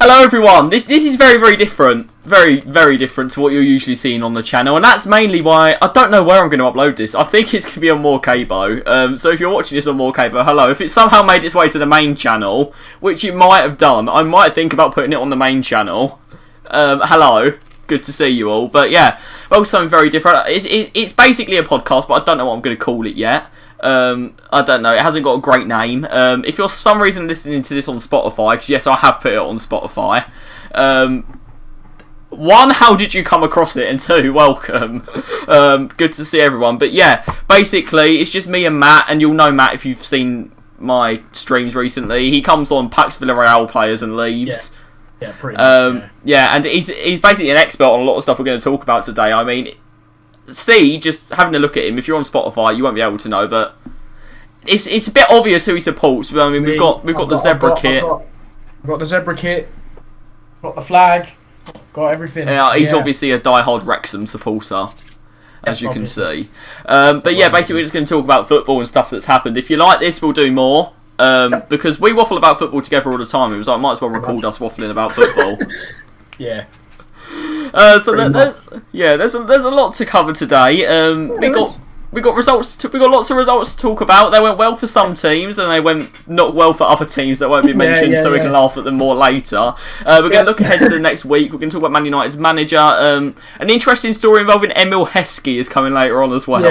Hello everyone, this is very, very different. Very, very different to what you're usually seeing on the channel. And that's mainly why I don't know where I'm going to upload this. I think it's going to be on More Kbo. So if you're watching this on More Kbo, hello. If it somehow made its way to the main channel, which it might have done, I might think about putting it on the main channel. Hello. Good to see you all. But yeah, well, something very different. It's basically a podcast, but I don't know what I'm going to call it yet. I don't know. It hasn't got a great name. If you're for some reason listening to this on Spotify, because yes, I have put it on Spotify. One, how did you come across it? And two, welcome. Good to see everyone. But yeah, basically, it's just me and Matt, and you'll know Matt if you've seen my streams recently. He comes on, packs Villarreal players and leaves. Yeah, pretty much. Yeah, and he's basically an expert on a lot of stuff we're going to talk about today. I mean, see, just having a look at him, if you're on Spotify, you won't be able to know, but it's a bit obvious who he supports. I mean, we've got the zebra kit. We've got the zebra kit. Got the flag. Got everything. Yeah, he's obviously a die-hard Wrexham supporter, as you can see. But yeah, basically we're just going to talk about football and stuff that's happened. If you like this, we'll do more. Because we waffle about football together all the time. It was like, might as well record us waffling about football. Yeah. So there's a lot to cover today. We got results. We got lots of results to talk about. They went well for some teams, and they went not well for other teams that won't be mentioned. So we can laugh at them more later. We're going to look ahead to the next week. We're going to talk about Man United's manager. An interesting story involving Emil Heskey is coming later on as well.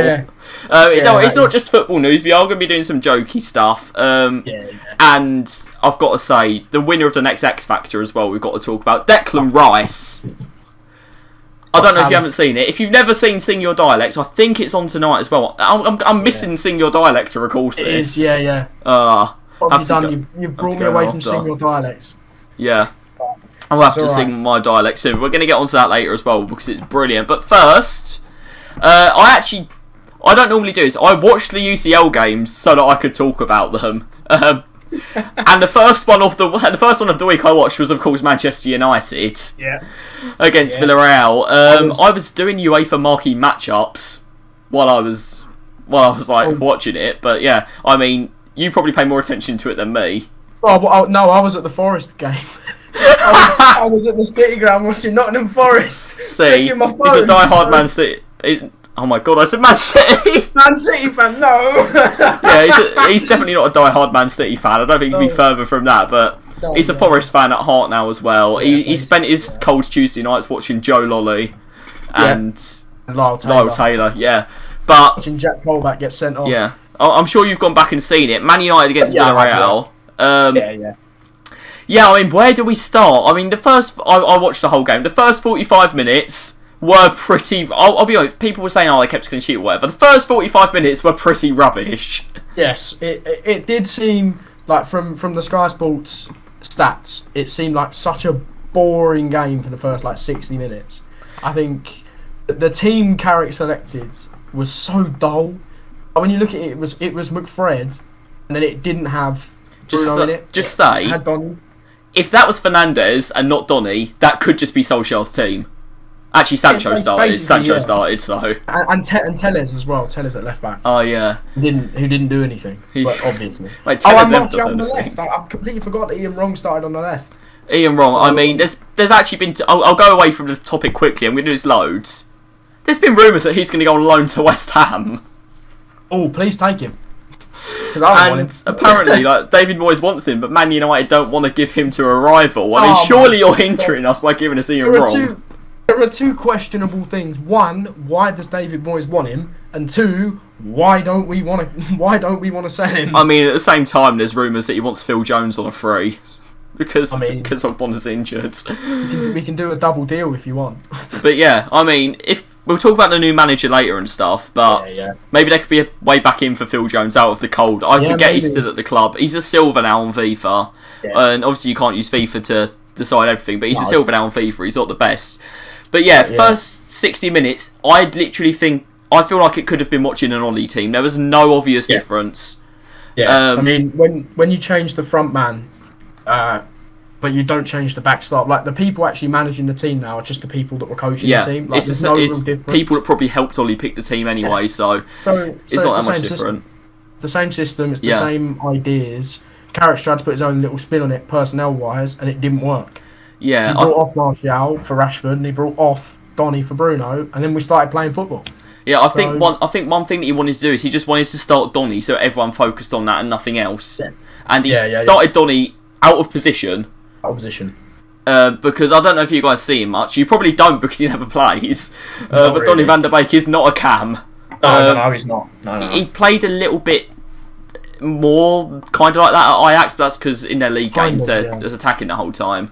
It's not just football news. We are going to be doing some jokey stuff. And I've got to say, the winner of the next X Factor as well. We've got to talk about Declan Rice. I don't know if you haven't seen it. If you've never seen Sing Your Dialect, I think it's on tonight as well. I'm missing Sing Your Dialect to record this. It is, yeah. What have you done? You've brought me away from Sing Your Dialects. Yeah. I'll have to sing my dialect soon. We're going to get onto that later as well because it's brilliant. But first, I don't normally do this. I watched the UCL games so that I could talk about them. And the first one of the week I watched was, of course, Manchester United against Villarreal. I was doing UEFA marquee matchups while I was watching it. But yeah, I mean, you probably pay more attention to it than me. Oh no, I was at the Forest game. I was at the City ground watching Nottingham Forest. See, my phone, he's a die-hard Man City. Oh my god, I said Man City! Man City fan, no! Yeah, he's definitely not a die-hard Man City fan. I don't think he'd be further from that, but he's a Forest fan at heart now as well. He spent his cold Tuesday nights watching Joe Lolly and Lyle Taylor. Yeah. But watching Jack Colback get sent off. Yeah. I'm sure you've gone back and seen it. Man United against Villarreal. Yeah, I mean, where do we start? I mean, I watched the whole game. The first 45 minutes were pretty... I'll be honest, people were saying, they kept clean sheet or whatever. The first 45 minutes were pretty rubbish. Yes, it did seem like from the Sky Sports stats, it seemed like such a boring game for the first 60 minutes. I think the team Carrick selected was so dull. When you look at it, it was McFred, and then it didn't have Bruno in it. Just say, if that was Fernandes and not Donny, that could just be Solskjaer's team. Actually, Sancho started. So and Tellez as well. Tellez at left back. Oh yeah. Who didn't do anything? But obviously. Tellez on the left. I completely forgot that Ian Wrong started on the left. Ian Wrong. I mean, there's actually been. I'll go away from the topic quickly. I'm going to do this loads. There's been rumours that he's going to go on loan to West Ham. Oh, please take him. And apparently, David Moyes wants him, but Man United don't want to give him to a rival. I mean, surely you're hindering us by giving us Ian Wrong. There are two questionable things. One, why does David Moyes want him? And two, why don't we want to sell him? I mean, at the same time, there's rumours that he wants Phil Jones on a free because Ogbonna's injured. We can do a double deal if you want. But yeah, I mean, if we'll talk about the new manager later and stuff, but maybe there could be a way back in for Phil Jones out of the cold. I forget he's still at the club. He's a silver now on FIFA, and obviously you can't use FIFA to decide everything. But he's a silver now on FIFA. He's not the best. But first 60 minutes, I feel like it could have been watching an Ollie team. There was no obvious difference. Yeah, I mean, when you change the front man, but you don't change the backstop, the people actually managing the team now are just the people that were coaching the team. There's no real difference. People that probably helped Ollie pick the team anyway, so it's not that much different. The same system, it's the same ideas. Carrick's tried to put his own little spin on it, personnel-wise, and it didn't work. Yeah, He brought off Martial for Rashford, and he brought off Donny for Bruno, and then we started playing football. Yeah, I think one thing that he wanted to do is he just wanted to start Donny so everyone focused on that and nothing else. Yeah. And he started Donny out of position. Because I don't know if you guys see him much. You probably don't because he never plays. But really. Donny van der Beek is not a cam. No, he's not. No. He played a little bit more kind of like that at Ajax, but that's because in their league games they're attacking the whole time.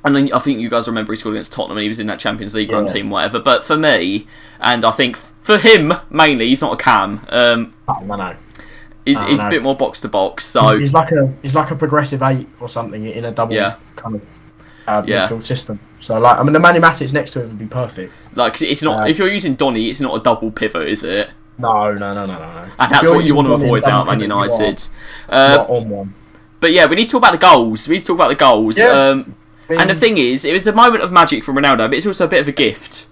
And then I think you guys remember he scored against Tottenham and he was in that Champions League run team, whatever. But for me, and I think for him mainly, he's not a cam. No. He's a bit more box to box. So he's like a progressive 8 or something in a double kind of midfield system. So the Man Matic next to him would be perfect. Like it's not if you're using Donny, it's not a double pivot, is it? No. And that's what you want to avoid now at Man United. Not on one. But yeah, we need to talk about the goals. Yeah. And the thing is, it was a moment of magic from Ronaldo, but it's also a bit of a gift.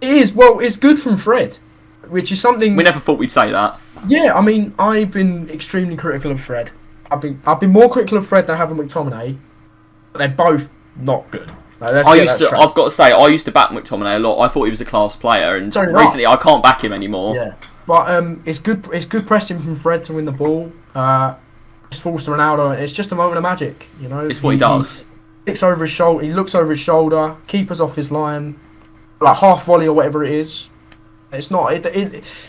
It is. Well, it's good from Fred, which is something... We never thought we'd say that. Yeah, I mean, I've been extremely critical of Fred. I've been more critical of Fred than I have of McTominay, but they're both not good. I've got to say, I used to back McTominay a lot. I thought he was a class player, and recently I can't back him anymore. Yeah, but it's good pressing from Fred to win the ball. It's falls to Ronaldo, and it's just a moment of magic. You know, it's what he does. He looks over his shoulder, keeper's off his line, like half volley or whatever it is. It's not.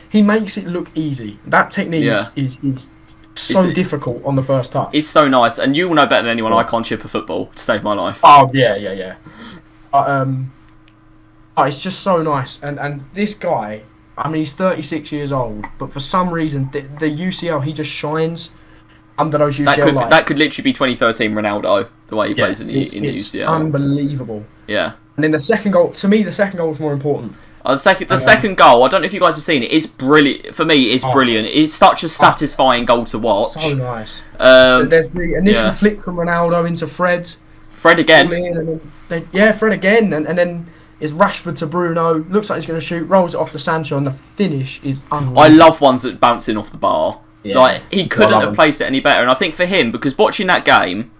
He makes it look easy. That technique is so difficult on the first touch. It's so nice, and you will know better than anyone. I can't chip a football to save my life. Oh yeah. It's just so nice, and this guy. I mean, he's 36 years old, but for some reason, the UCL, he just shines under those UCL lights. That could literally be 2013 Ronaldo, the way he plays in UCL. Unbelievable. Yeah. And then the second goal, to me, the second goal was more important. The second goal, I don't know if you guys have seen it, it's brilliant. For me, it's brilliant. It's such a satisfying goal to watch. So nice. There's the initial flick from Ronaldo into Fred. Fred again. Fred again. And then it's Rashford to Bruno. Looks like he's going to shoot. Rolls it off to Sancho. And the finish is unreal. I love ones that bounce in off the bar. Yeah. Like, he couldn't have placed it any better. And I think for him, because watching that game,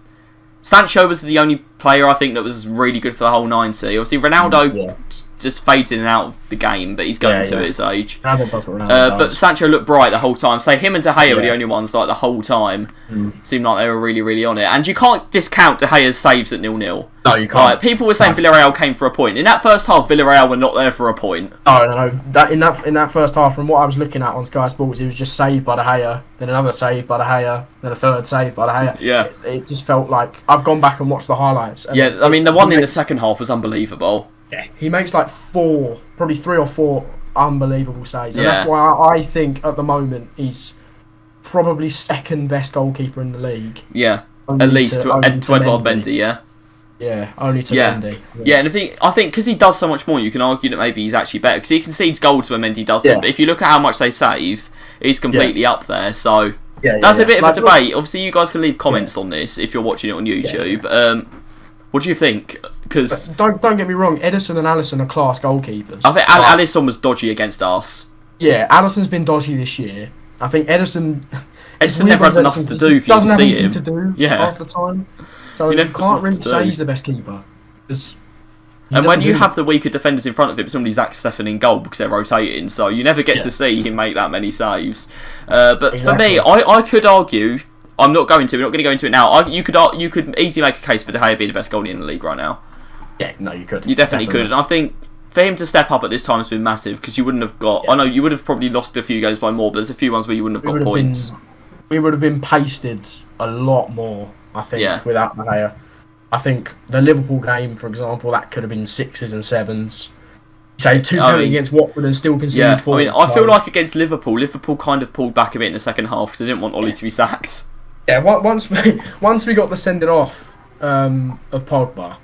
Sancho was the only player I think that was really good for the whole 90. Obviously, Ronaldo just fades in and out of the game, but he's going to at his age. But Sancho looked bright the whole time. So him and De Gea were the only ones like the whole time. Seemed like they were really, really on it. And you can't discount De Gea's saves at 0-0. No, you can't. Like, people were saying Villarreal came for a point. In that first half, Villarreal were not there for a point. No. In that first half, from what I was looking at on Sky Sports, it was just saved by De Gea, then another save by De Gea, then a third save by De Gea. Yeah. It just felt like I've gone back and watched the highlights. And I mean, the one in the second half was unbelievable. Yeah, he makes like probably 3 or 4 unbelievable saves, and that's why I think at the moment he's probably second best goalkeeper in the league. Yeah, at least to Edouard Mendy. Yeah, only to Mendy. Yeah, and I think because he does so much more, you can argue that maybe he's actually better because he concedes goals when Mendy doesn't. But if you look at how much they save, he's completely up there. So that's a bit of a debate. Obviously, you guys can leave comments on this if you're watching it on YouTube. What do you think? Because don't get me wrong, Ederson and Alisson are class goalkeepers. I think Alisson was dodgy against us. Yeah, Alisson's been dodgy this year. I think Ederson never has enough to do for you to see him. To do half the time, so you can't really say he's the best keeper. And when you have the weaker defenders in front of him, somebody's Zach Steffen in goal because they're rotating, so you never get to see him make that many saves. But for me, I could argue. I'm not going to. We're not going to go into it now. You could easily make a case for De Gea being the best goalie in the league right now. Yeah, no, you could. You definitely could. And I think for him to step up at this time has been massive because you wouldn't have got. I know you would have probably lost a few games by more, but there's a few ones where you wouldn't have got points. We would have been pasted a lot more, I think, without De Gea. I think the Liverpool game, for example, that could have been 6s and 7s. Say 2 penalties against Watford and still conceded 4. I mean, I feel like against Liverpool kind of pulled back a bit in the second half because they didn't want Ollie to be sacked. Yeah, once we got the sending off of Pogba,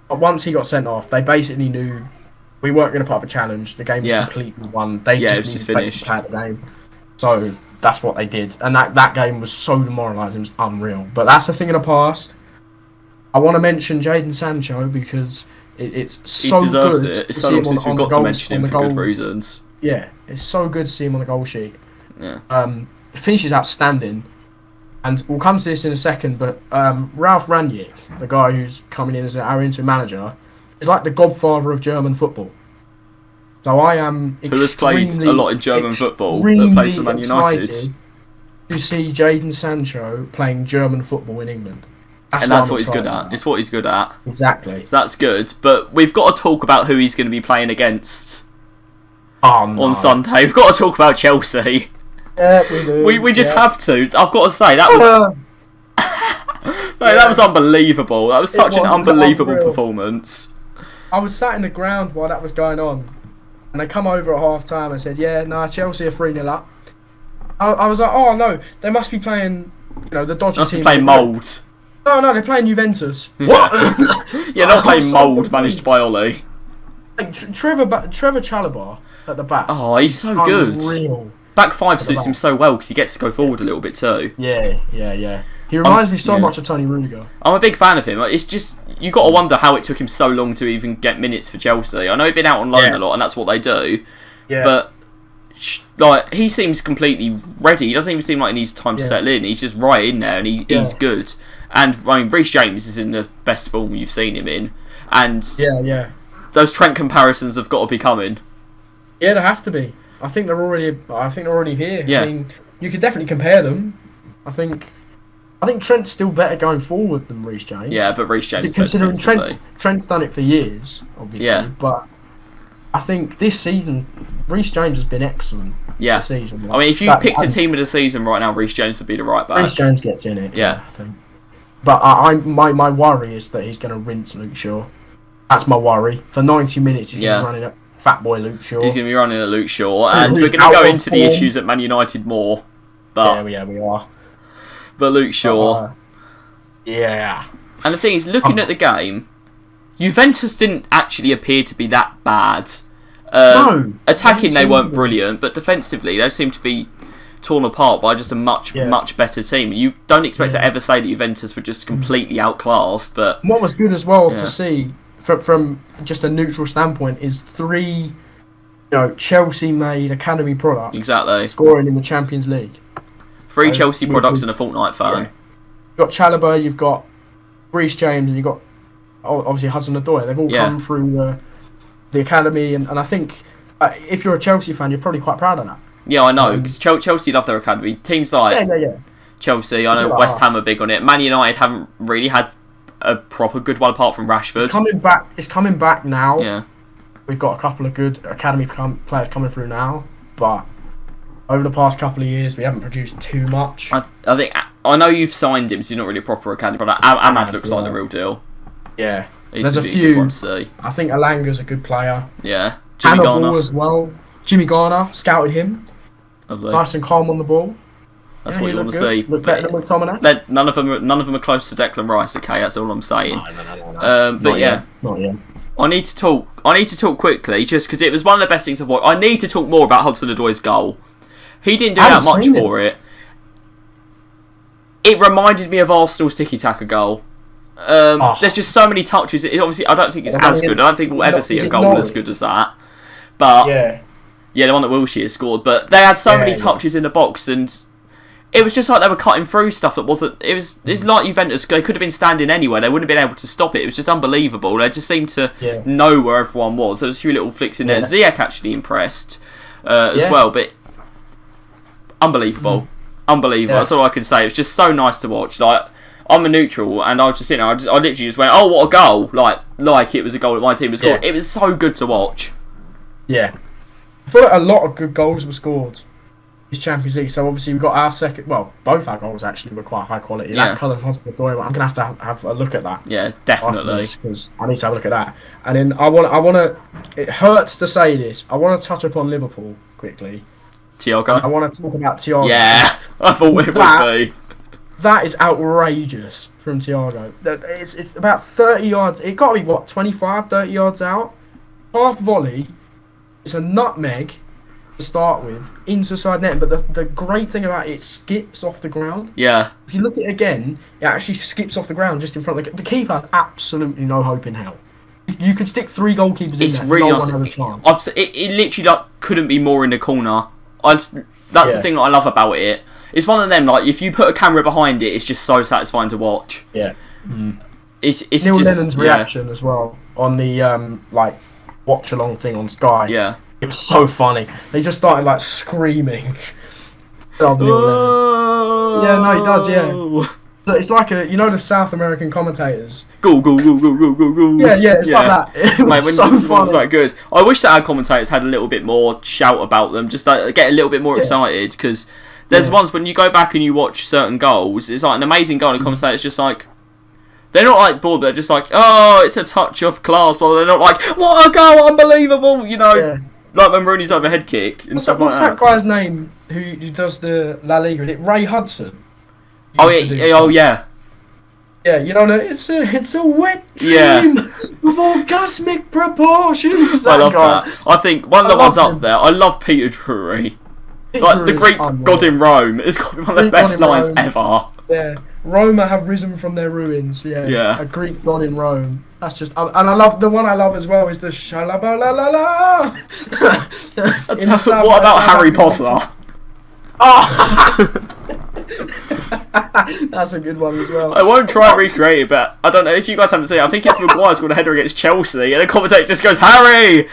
once he got sent off, they basically knew we weren't going to put up a challenge. The game was completely won. They just finished to play the game. So that's what they did, and that game was so demoralising. It was unreal. But that's a thing in the past. I want to mention Jaden Sancho because it's so he deserves good. It. It's so long since we've got to mention him for good reasons. Yeah, it's so good to see him on the goal sheet. Yeah. The finish is outstanding. And we'll come to this in a second, but Ralf Rangnick, the guy who's coming in as our interim manager, is like the godfather of German football. So I am who has played a lot in German football, that plays for Man United. To see Jaden Sancho playing German football in England. That's what he's good at. It's what he's good at. Exactly. So that's good. But we've got to talk about who he's going to be playing against on Sunday. We've got to talk about Chelsea. Yeah, we do. We just have to. I've got to say, that was... that was unbelievable. That was such an unbelievable performance. I was sat in the ground while that was going on. And they come over at half time and said, Chelsea are 3-0 up. I was like, oh no, they must be playing, the dodgy must team. Be playing mould. No, they're playing Juventus. What? Not playing mould managed by Ollie. Like, Trevor Chalobah at the back. Oh, he's so good. Unreal. Back five suits him so well because he gets to go forward a little bit too. Yeah. He reminds me so much of Tony Rudiger. I'm a big fan of him. It's just, you got to wonder how it took him so long to even get minutes for Chelsea. I know he's been out on loan a lot and that's what they do. Yeah. But he seems completely ready. He doesn't even seem like he needs time to settle in. He's just right in there and he's good. And Reece James is in the best form you've seen him in. And those Trent comparisons have got to be coming. Yeah, they have to be. I think they're already here. Yeah. I mean, you could definitely compare them. I think Trent's still better going forward than Reece James. Yeah, but Reece James. Considering Trent's done it for years, obviously. Yeah. But I think this season, Reece James has been excellent. Yeah. This season. I mean, if you picked a team of the season right now, Reece James would be the right back. Reece James gets in it. Yeah. I think. But my worry is that he's going to rinse Luke Shaw. That's my worry. For 90 minutes, he's going to be running at fat boy Luke Shaw. He's going to be running at Luke Shaw, and we're going to go into the issues at Man United more. But yeah, we are. But Luke Shaw. Yeah. And the thing is, looking at the game, Juventus didn't actually appear to be that bad. No. Attacking, they weren't brilliant, but defensively, they seemed to be torn apart by just a much better team. You don't expect to ever say that Juventus were just completely outclassed, but what was good as well to see from just a neutral standpoint is 3 Chelsea-made academy products scoring in the Champions League. 3 Chelsea products and a fortnight fan. You've got Chalobah, you've got Reece James, and you've got obviously Hudson-Odoi. They've all come through the academy, and I think if you're a Chelsea fan, you're probably quite proud of that. Yeah, I know, because Chelsea love their academy. Teams like Chelsea, I know West Ham are big on it. Man United haven't really had a proper good one apart from Rashford. It's coming back now. Yeah. We've got a couple of good academy players coming through now, but over the past couple of years, we haven't produced too much. I know you've signed him, so you're not really a proper academy product. Ahmad looks like the real deal. Yeah. There's a few. I think Alanga's a good player. Yeah. Jimmy Garner as well. Jimmy Garner, scouted him. Lovely. Nice and calm on the ball. That's what you want to see. Look better than McTominay. None of them are close to Declan Rice. Okay, that's all I'm saying. No. But not yet. I need to talk quickly, just because it was one of the best things I've watched. I need to talk more about Hudson-Odoi's goal. He didn't do that much for it. It reminded me of Arsenal's tiki-taka goal. There's just so many touches. Obviously, I don't think it's as good. I don't think we'll ever see a goal as good as that. But the one that Wilshere scored. But they had so many touches in the box, and it was just like they were cutting through stuff that wasn't. It's like Juventus. They could have been standing anywhere. They wouldn't have been able to stop it. It was just unbelievable. They just seemed to know where everyone was. There was a few little flicks in there. Ziyech actually impressed as well, but unbelievable. Unbelievable. That's all I can say. It was just so nice to watch. Like, I'm a neutral, and I was just sitting there. I literally just went, "Oh, what a goal!" Like it was a goal that my team had scored. It was so good to watch. Yeah, I feel like a lot of good goals were scored this Champions League. So obviously we've got our second. Well, both our goals actually were quite high quality. That Cullen Hudson-Odoi, I'm gonna have a look at that. Yeah, definitely. Because I need to have a look at that. And then I want to. It hurts to say this. I want to touch upon Liverpool quickly. Thiago. I want to talk about Thiago. Yeah, I thought it would be. That is outrageous from Thiago. It's about 30 yards. It got to be, 25, 30 yards out? Half volley. It's a nutmeg to start with, into side net. But the great thing about it skips off the ground. Yeah. If you look at it again, it actually skips off the ground just in front of the keeper. Has absolutely no hope in hell. You could stick 3 goalkeepers in there. Really no nice. one has a chance. It literally couldn't be more in the corner. That's the thing that I love about it. it's one of them. Like if you put a camera behind it, it's just so satisfying to watch. Yeah. It's Neil just, Lennon's reaction as well on the like watch along thing on Sky. Yeah. It was so funny. They just started like screaming. Love Neil Lennon. Yeah, no, he does. Yeah. It's like the South American commentators. Go. Yeah, it's like that. It was Mate, so when funny. was that good? I wish that our commentators had a little bit more shout about them, just like, get a little bit more excited, because there's ones when you go back and you watch certain goals, it's like an amazing goal, and the commentator's just like, they're not like bored, they're just like, oh, it's a touch of class, but they're not like, what a goal, unbelievable, like when Rooney's overhead kick and stuff like that. What's that guy's name who does the La Liga? Is it Ray Hudson? Oh yeah. Yeah, it's a wet dream of orgasmic proportions. I love that. I think one of the ones up there, I love Peter Drury. Like the Greek god in Rome, it's got to be one of the best lines ever. Yeah, Roma have risen from their ruins. Yeah. A Greek god in Rome. That's just, and I love the one I love as well is the shalabalalala. What about Harry Potter? Oh. That's a good one as well. I won't try and recreate it, but I don't know if you guys haven't seen it. I think it's Maguire scored a header against Chelsea, and the commentator just goes, Harry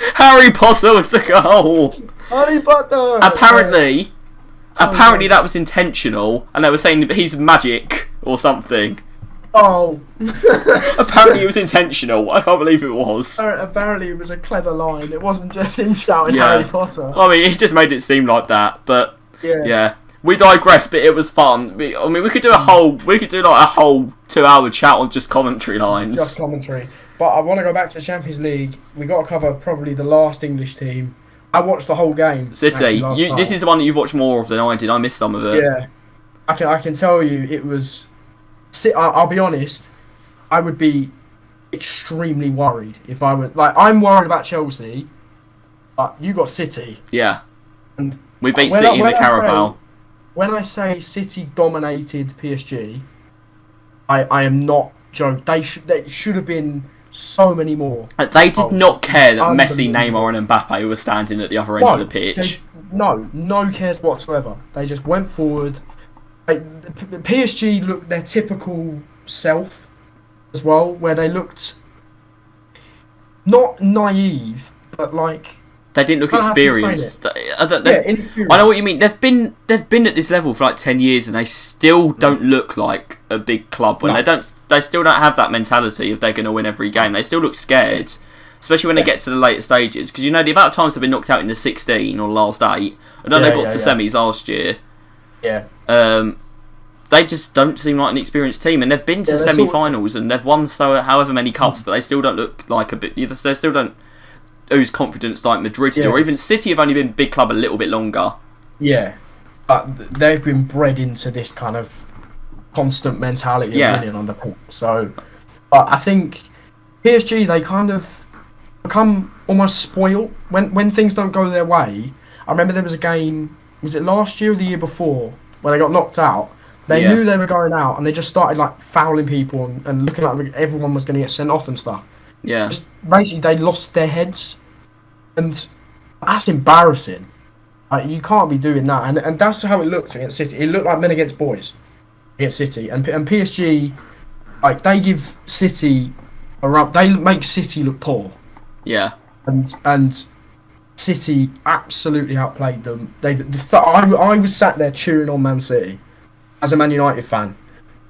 Potter with the goal. Harry Potter. Apparently that was intentional, and they were saying that he's magic or something. Oh. Apparently it was intentional. I can't believe it was. Apparently it was a clever line. It wasn't just him shouting Harry Potter. I mean, he just made it seem like that, but yeah. We digress, but it was fun. We could do a whole 2-hour chat on just commentary lines. Just commentary. But I want to go back to the Champions League. We got to cover probably the last English team. I watched the whole game. City. This is the one that you've watched more of than I did. I missed some of it. Yeah. I can tell you it was... I'll be honest. I would be extremely worried if I would... Like, I'm worried about Chelsea. But you got City. Yeah. And we beat City in the Carabao. When I say City dominated PSG, I am not joking. They should have been so many more. They did not care that Messi, Neymar and Mbappe were standing at the other end of the pitch. No cares whatsoever. They just went forward. PSG looked their typical self as well, where they looked not naive, but like... They didn't look experienced. Inexperienced. I know what you mean. They've been at this level for like 10 years, and they still don't look like a big club. When they still don't have that mentality if they're going to win every game. They still look scared, especially when they get to the later stages. Because the amount of times they've been knocked out in the 16 or last 8. I know they got to semis last year. Yeah. They just don't seem like an experienced team, and they've been to semi-finals and they've won however many cups, but they still don't look like a bit. They still don't ooze confidence like Madrid do, or even City have only been big club a little bit longer. Yeah, but they've been bred into this kind of constant mentality of winning on the pitch. So, but I think PSG, they kind of become almost spoiled when things don't go their way. I remember there was a game, was it last year or the year before, where they got knocked out. They knew they were going out, and they just started like fouling people and looking like everyone was going to get sent off and stuff. Yeah, just basically they lost their heads. And that's embarrassing. Like, you can't be doing that. And that's how it looked against City. It looked like men against boys against City. And PSG, like, they give City a rub. They make City look poor. Yeah. And City absolutely outplayed them. I was sat there cheering on Man City as a Man United fan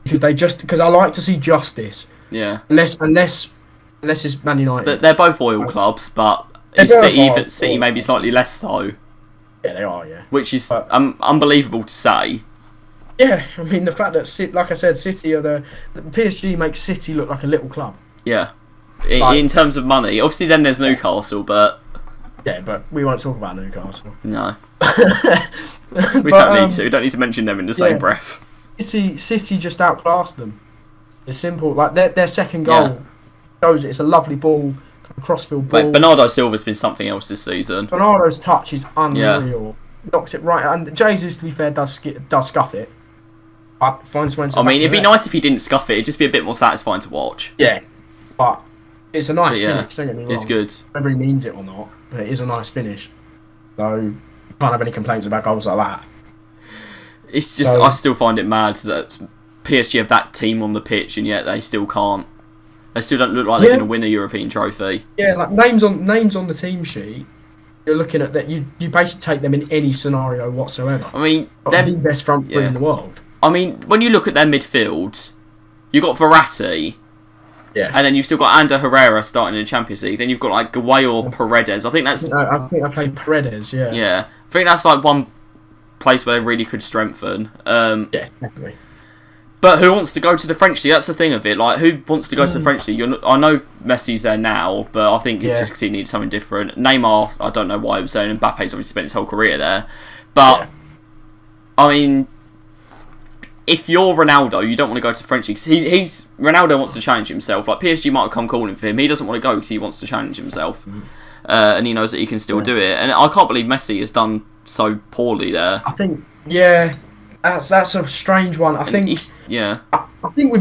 because I like to see justice. Yeah. Unless it's Man United. They're both oil clubs, but City maybe slightly less so. Yeah, they are, yeah. Which is unbelievable to say. Yeah, I mean, the fact that, like I said, City are the PSG makes City look like a little club. Yeah. In terms of money. Obviously, then there's Newcastle, but... Yeah, but we won't talk about Newcastle. No. We don't need to. We don't need to mention them in the same breath. City just outclassed them. It's simple. Like, their second goal shows it's a lovely ball... crossfield ball. Like, Bernardo Silva's been something else this season. Bernardo's touch is unreal. Knocks it right, and Jesus, to be fair, does scuff it. But finds when. I mean, it'd be nice if he didn't scuff it. It'd just be a bit more satisfying to watch. Yeah, but it's a nice finish. Don't get me wrong. It's good. Whether he means it or not, but it is a nice finish. So you can't have any complaints about goals like that. It's just I still find it mad that PSG have that team on the pitch and yet they still can't. They still don't look like they're going to win a European trophy. Yeah, like names on the team sheet. You're looking at that. You basically take them in any scenario whatsoever. I mean, they're the best front three in the world. I mean, when you look at their midfield, you got Verratti. Yeah. And then you've still got Ander Herrera starting in the Champions League. Then you've got like Gueye or Paredes. I think I played Paredes. Yeah. Yeah. I think that's like one place where they really could strengthen. Yeah, definitely. But who wants to go to the French League? That's the thing of it. Like, who wants to go to the French League? I know Messi's there now, but I think it's just because he needs something different. Neymar, I don't know why he was there, and Mbappe's obviously spent his whole career there. But, I mean, if you're Ronaldo, you don't want to go to the French League. Ronaldo wants to challenge himself. Like, PSG might have come calling for him. He doesn't want to go because he wants to challenge himself. And he knows that he can still do it. And I can't believe Messi has done so poorly there. I think, that's a strange one. I think with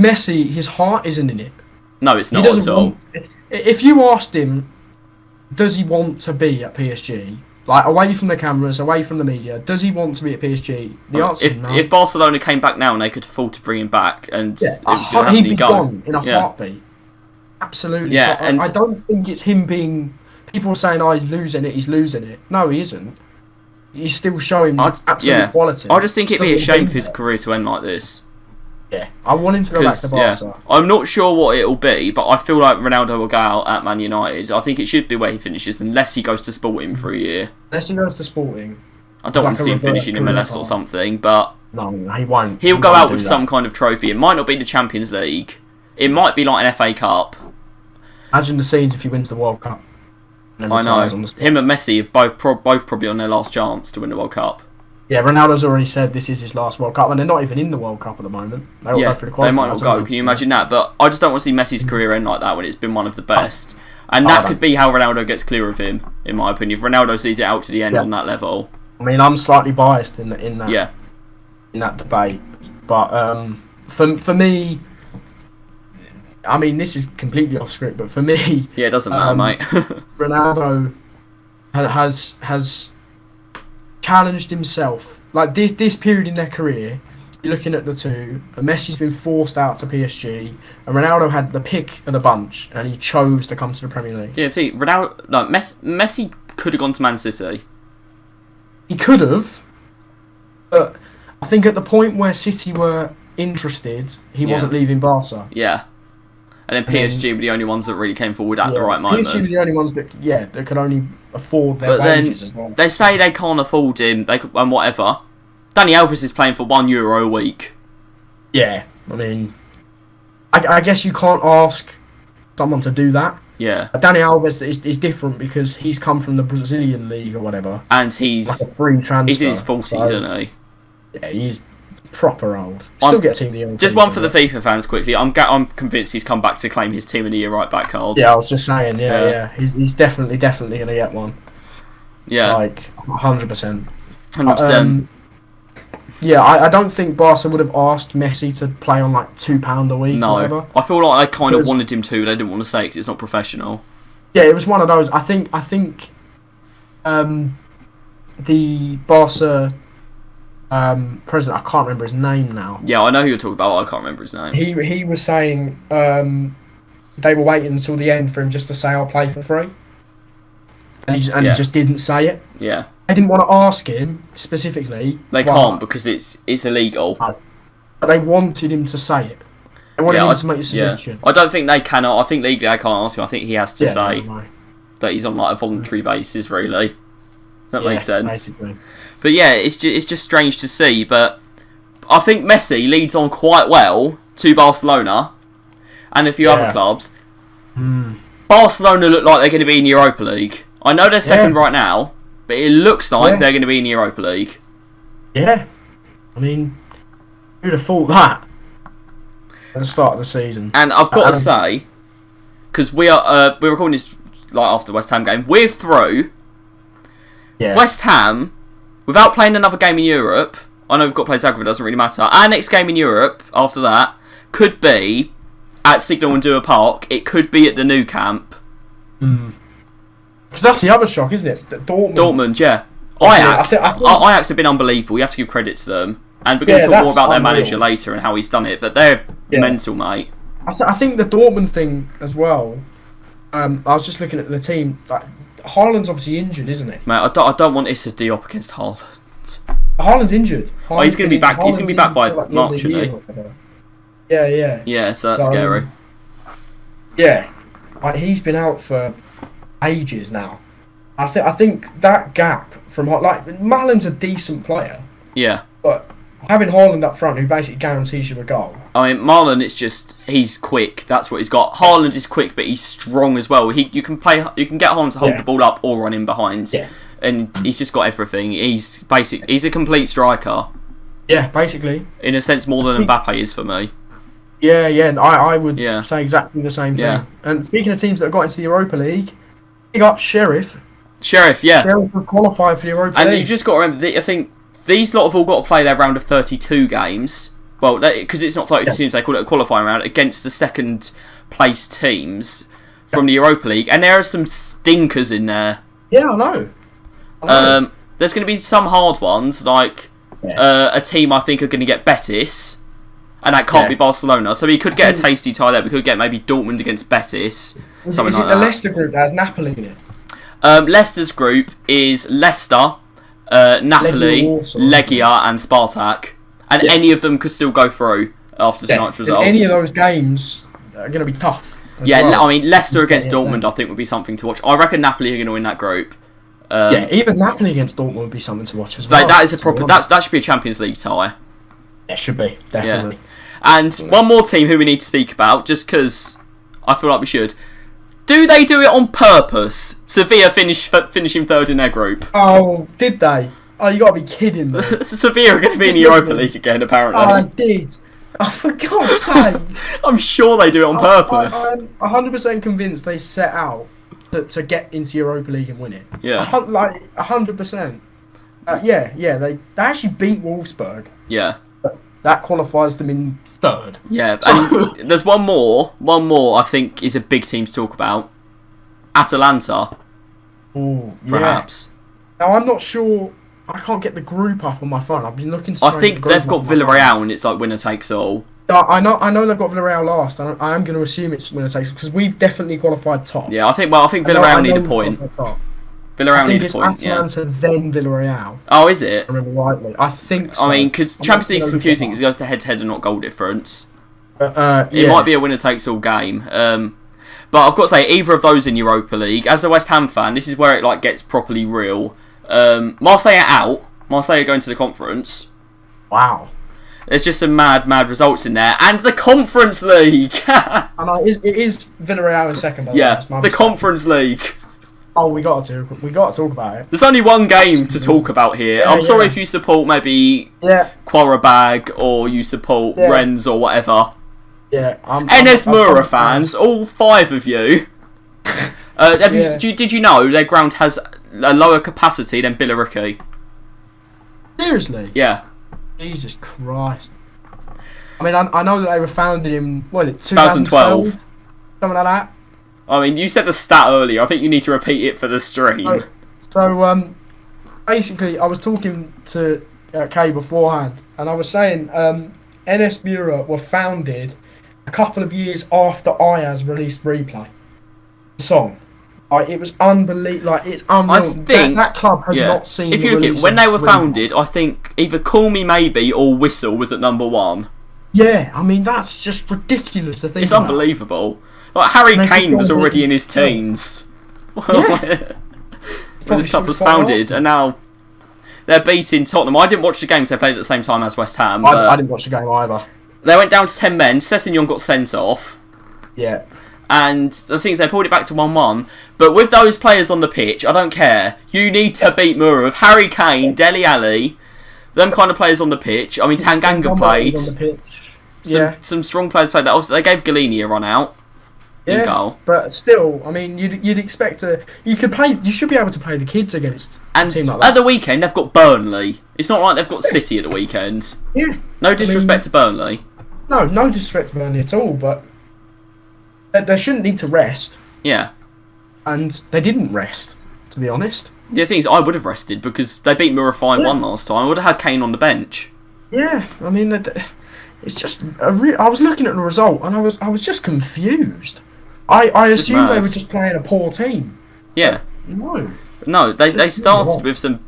Messi, his heart isn't in it. No, it's not at all. If you asked him, does he want to be at PSG? Like, away from the cameras, away from the media, does he want to be at PSG? The answer is no. If Barcelona came back now and they could afford to bring him back, and he'd be gone in a heartbeat. Absolutely. Yeah, so I don't think it's him being. People are saying, "Oh, he's losing it." No, he isn't. He's still showing absolute quality. I just think it'd be a shame for his career to end like this. Yeah, I want him to go back to Barca. I'm not sure what it'll be, but I feel like Ronaldo will go out at Man United. I think it should be where he finishes, unless he goes to Sporting for a year. Unless he goes to Sporting. I don't want to see him finishing in MLS or something, but no, he won't. He'll go out with some kind of trophy. It might not be the Champions League. It might be like an FA Cup. Imagine the scenes if he wins the World Cup. I know. Him and Messi are both probably on their last chance to win the World Cup. Yeah, Ronaldo's already said this is his last World Cup, and they're not even in the World Cup at the moment. They go through the they might not go. Can you imagine that? But I just don't want to see Messi's career end like that when it's been one of the best. And that could be how Ronaldo gets clear of him, in my opinion. If Ronaldo sees it out to the end on that level. I mean, I'm slightly biased in that debate, but for me. I mean, this is completely off script, but for me... Yeah, it doesn't matter, mate. Ronaldo has challenged himself. Like, this period in their career, you're looking at the two, and Messi's been forced out to PSG, and Ronaldo had the pick of the bunch, and he chose to come to the Premier League. Yeah, see, Messi could have gone to Man City. He could have, but I think at the point where City were interested, he wasn't leaving Barca. Yeah. And then PSG were the only ones that really came forward at the right moment. PSG were the only ones that could only afford their wages as well. They say they can't afford him, and whatever. Dani Alves is playing for €1 a week. Yeah, I mean, I guess you can't ask someone to do that. Yeah. Dani Alves is different because he's come from the Brazilian league or whatever. And he's like a free transfer. He's in his 40s, isn't he? Yeah, he's proper old. Still get team of the year. Just one for the FIFA fans quickly. I'm convinced he's come back to claim his team of the year right back card. Yeah, I was just saying. Yeah. He's definitely gonna get one. Yeah, like 100%. 100%. Yeah, I don't think Barca would have asked Messi to play on like £2 a week. No, or whatever. I feel like they kind of wanted him to. They didn't want to say because it's not professional. Yeah, it was one of those. I think the Barca president, I can't remember his name now. Yeah, I know who you're talking about. I can't remember his name. He was saying they were waiting until the end for him just to say I'll play for free, and he just didn't say it. Yeah, I didn't want to ask him specifically. They can't because it's illegal. But they wanted him to say it. They wanted him to make a suggestion. I don't think they cannot. I think legally they can't ask him. I think he has to say that he's on like a voluntary basis. Really, that makes sense. Basically. But yeah, it's just strange to see. But I think Messi leads on quite well to Barcelona and a few other clubs. Barcelona look like they're going to be in Europa League. I know they're second right now, but it looks like they're going to be in Europa League. Yeah. I mean, who'd have thought that at the start of the season? And I've got to say, because we're recording this like after the West Ham game, we're through. Yeah. West Ham, without playing another game in Europe, I know we've got to play Zagreb, it doesn't really matter. Our next game in Europe after that could be at Signal Iduna Park. It could be at the Nou Camp. Because that's the other shock, isn't it? Dortmund, yeah. Ajax have been unbelievable. You have to give credit to them. And we're going to talk more about their manager later and how he's done it, but they're mental, mate. I think the Dortmund thing as well. I was just looking at the team. Like, Haaland's obviously injured, isn't he? Mate, I don't want Issa Diop against Haaland. Haaland's injured. He's going to be back. He's going to be back by March, isn't he? Yeah. Yeah, so that's scary. Yeah, he's been out for ages now. I think that gap from Malin's a decent player. Yeah. But having Haaland up front, who basically guarantees you a goal. I mean, Marlon, it's just he's quick. That's what he's got. Haaland is quick, but he's strong as well. You can get Haaland to hold the ball up or run in behind. Yeah. And he's just got everything. He's a complete striker. Yeah, basically. In a sense, more than Mbappe is for me. Yeah, and I would say exactly the same thing. Yeah. And speaking of teams that have got into the Europa League, big up Sheriff. Sheriff have qualified for the Europa League. And you've just got to remember, I think these lot have all got to play their round of 32 games. Well, because it's not 32 teams, they call it a qualifying round against the second place teams from the Europa League. And there are some stinkers in there. Yeah, I know. There's going to be some hard ones, like a team I think are going to get Betis. And that can't be Barcelona. So we could get a tasty tie there. We could get maybe Dortmund against Betis. Is it the Leicester group that has Napoli in it? Leicester's group is Leicester, Napoli, Legia and Spartak. And any of them could still go through after tonight's results. And any of those games are going to be tough. I mean, Leicester against Dortmund I think would be something to watch. I reckon Napoli are going to win that group. Even Napoli against Dortmund would be something to watch as well. That is a proper. That should be a Champions League tie. It should be, definitely. Yeah. And one more team who we need to speak about, just because I feel like we should. Do they do it on purpose? Sevilla finishing third in their group. Oh, did they? Oh, you got to be kidding me. Sevilla are going to be in the Europa League again, apparently. Oh, I did. Oh, for God's sake. I'm sure they do it on purpose. I'm 100% convinced they set out to get into Europa League and win it. Yeah. 100%. They actually beat Wolfsburg. Yeah. That qualifies them in third. Yeah, and there's one more I think is a big team to talk about. Atalanta. Oh, perhaps. Now, I'm not sure. I can't get the group up on my phone. I've been looking. I think they've got Villarreal, and it's like winner takes all. I know they've got Villarreal last. I am going to assume it's winner takes all because we've definitely qualified top. Yeah, I think Villarreal need a point. Villarreal need a point. I think it's Atalanta then Villarreal. Oh, is it? I remember rightly. I think so. I mean, because Champions League's confusing because it goes to head-to-head and not goal difference. It might be a winner-takes-all game. But I've got to say, either of those in Europa League, as a West Ham fan, this is where it gets properly real. Marseille are out. Marseille are going to the conference. Wow. There's just some mad results in there. And the Conference League! And it is Villarreal in second, by the way. Yeah, the Conference League. Oh, we got to talk about it. There's only one game to talk about here. I'm sorry if you support maybe Quarabag or you support Rennes or whatever. Yeah, Enes Moura fans, all 5 of you. Did you know their ground has a lower capacity than Billericay? Seriously? Yeah. Jesus Christ. I mean, I know that they were founded in, what is it, 2012? Something like that. I mean, you said a stat earlier. I think you need to repeat it for the stream. So basically, I was talking to Kay beforehand, and I was saying NS Bureau were founded a couple of years after Ayaz released Replay. The song. It was unbelievable. It's unreal. I think that club has not seen. If you look at when they were founded, I think either Call Me Maybe or Whistle was at number 1. Yeah, I mean that's just ridiculous to think. It's unbelievable. Like Harry Kane was already in his teens when this club was founded, and now they're beating Tottenham. I didn't watch the game because they played at the same time as West Ham. I didn't watch the game either. They went down to 10 men. Sessegnon got sent off. Yeah. And the thing is, they pulled it back to 1-1. But with those players on the pitch, I don't care. You need to beat Murav, Harry Kane, Dele Alli, them kind of players on the pitch. I mean, Tanganga played. On the pitch. Some strong players played. They gave Galini a run out. In goal. But still, I mean, you'd expect to. You should be able to play the kids against a team like that. At the weekend, they've got Burnley. It's not like they've got City at the weekend. Yeah. No disrespect to Burnley. No disrespect to Burnley at all, but they shouldn't need to rest. Yeah. And they didn't rest, to be honest. The thing is, I would have rested because they beat Mura 5-1 last time. I would have had Kane on the bench. Yeah, I mean, it's just I was looking at the result and I was just confused. I It's just assumed they mad. were just playing a poor team. Yeah. No, No, it's they just really started wrong. with some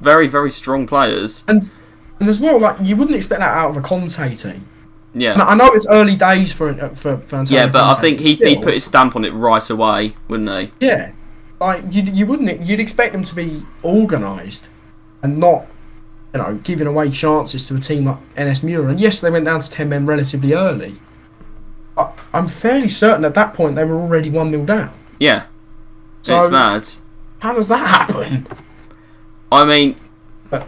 very, very strong players. And as well, like you wouldn't expect that out of a Conte team. And Yeah. I know it's early days for Yeah, Antonio but I Conte, think but he'd put still, his stamp on it right away, wouldn't he? yeah, like you wouldn't you'd expect them to be organised and not giving away chances to a team like NS Muir. And yes, they went down to 10 men relatively early. But I'm fairly certain at that point they were already 1-0 down. Yeah. So It's mad. how does that happen? I mean, But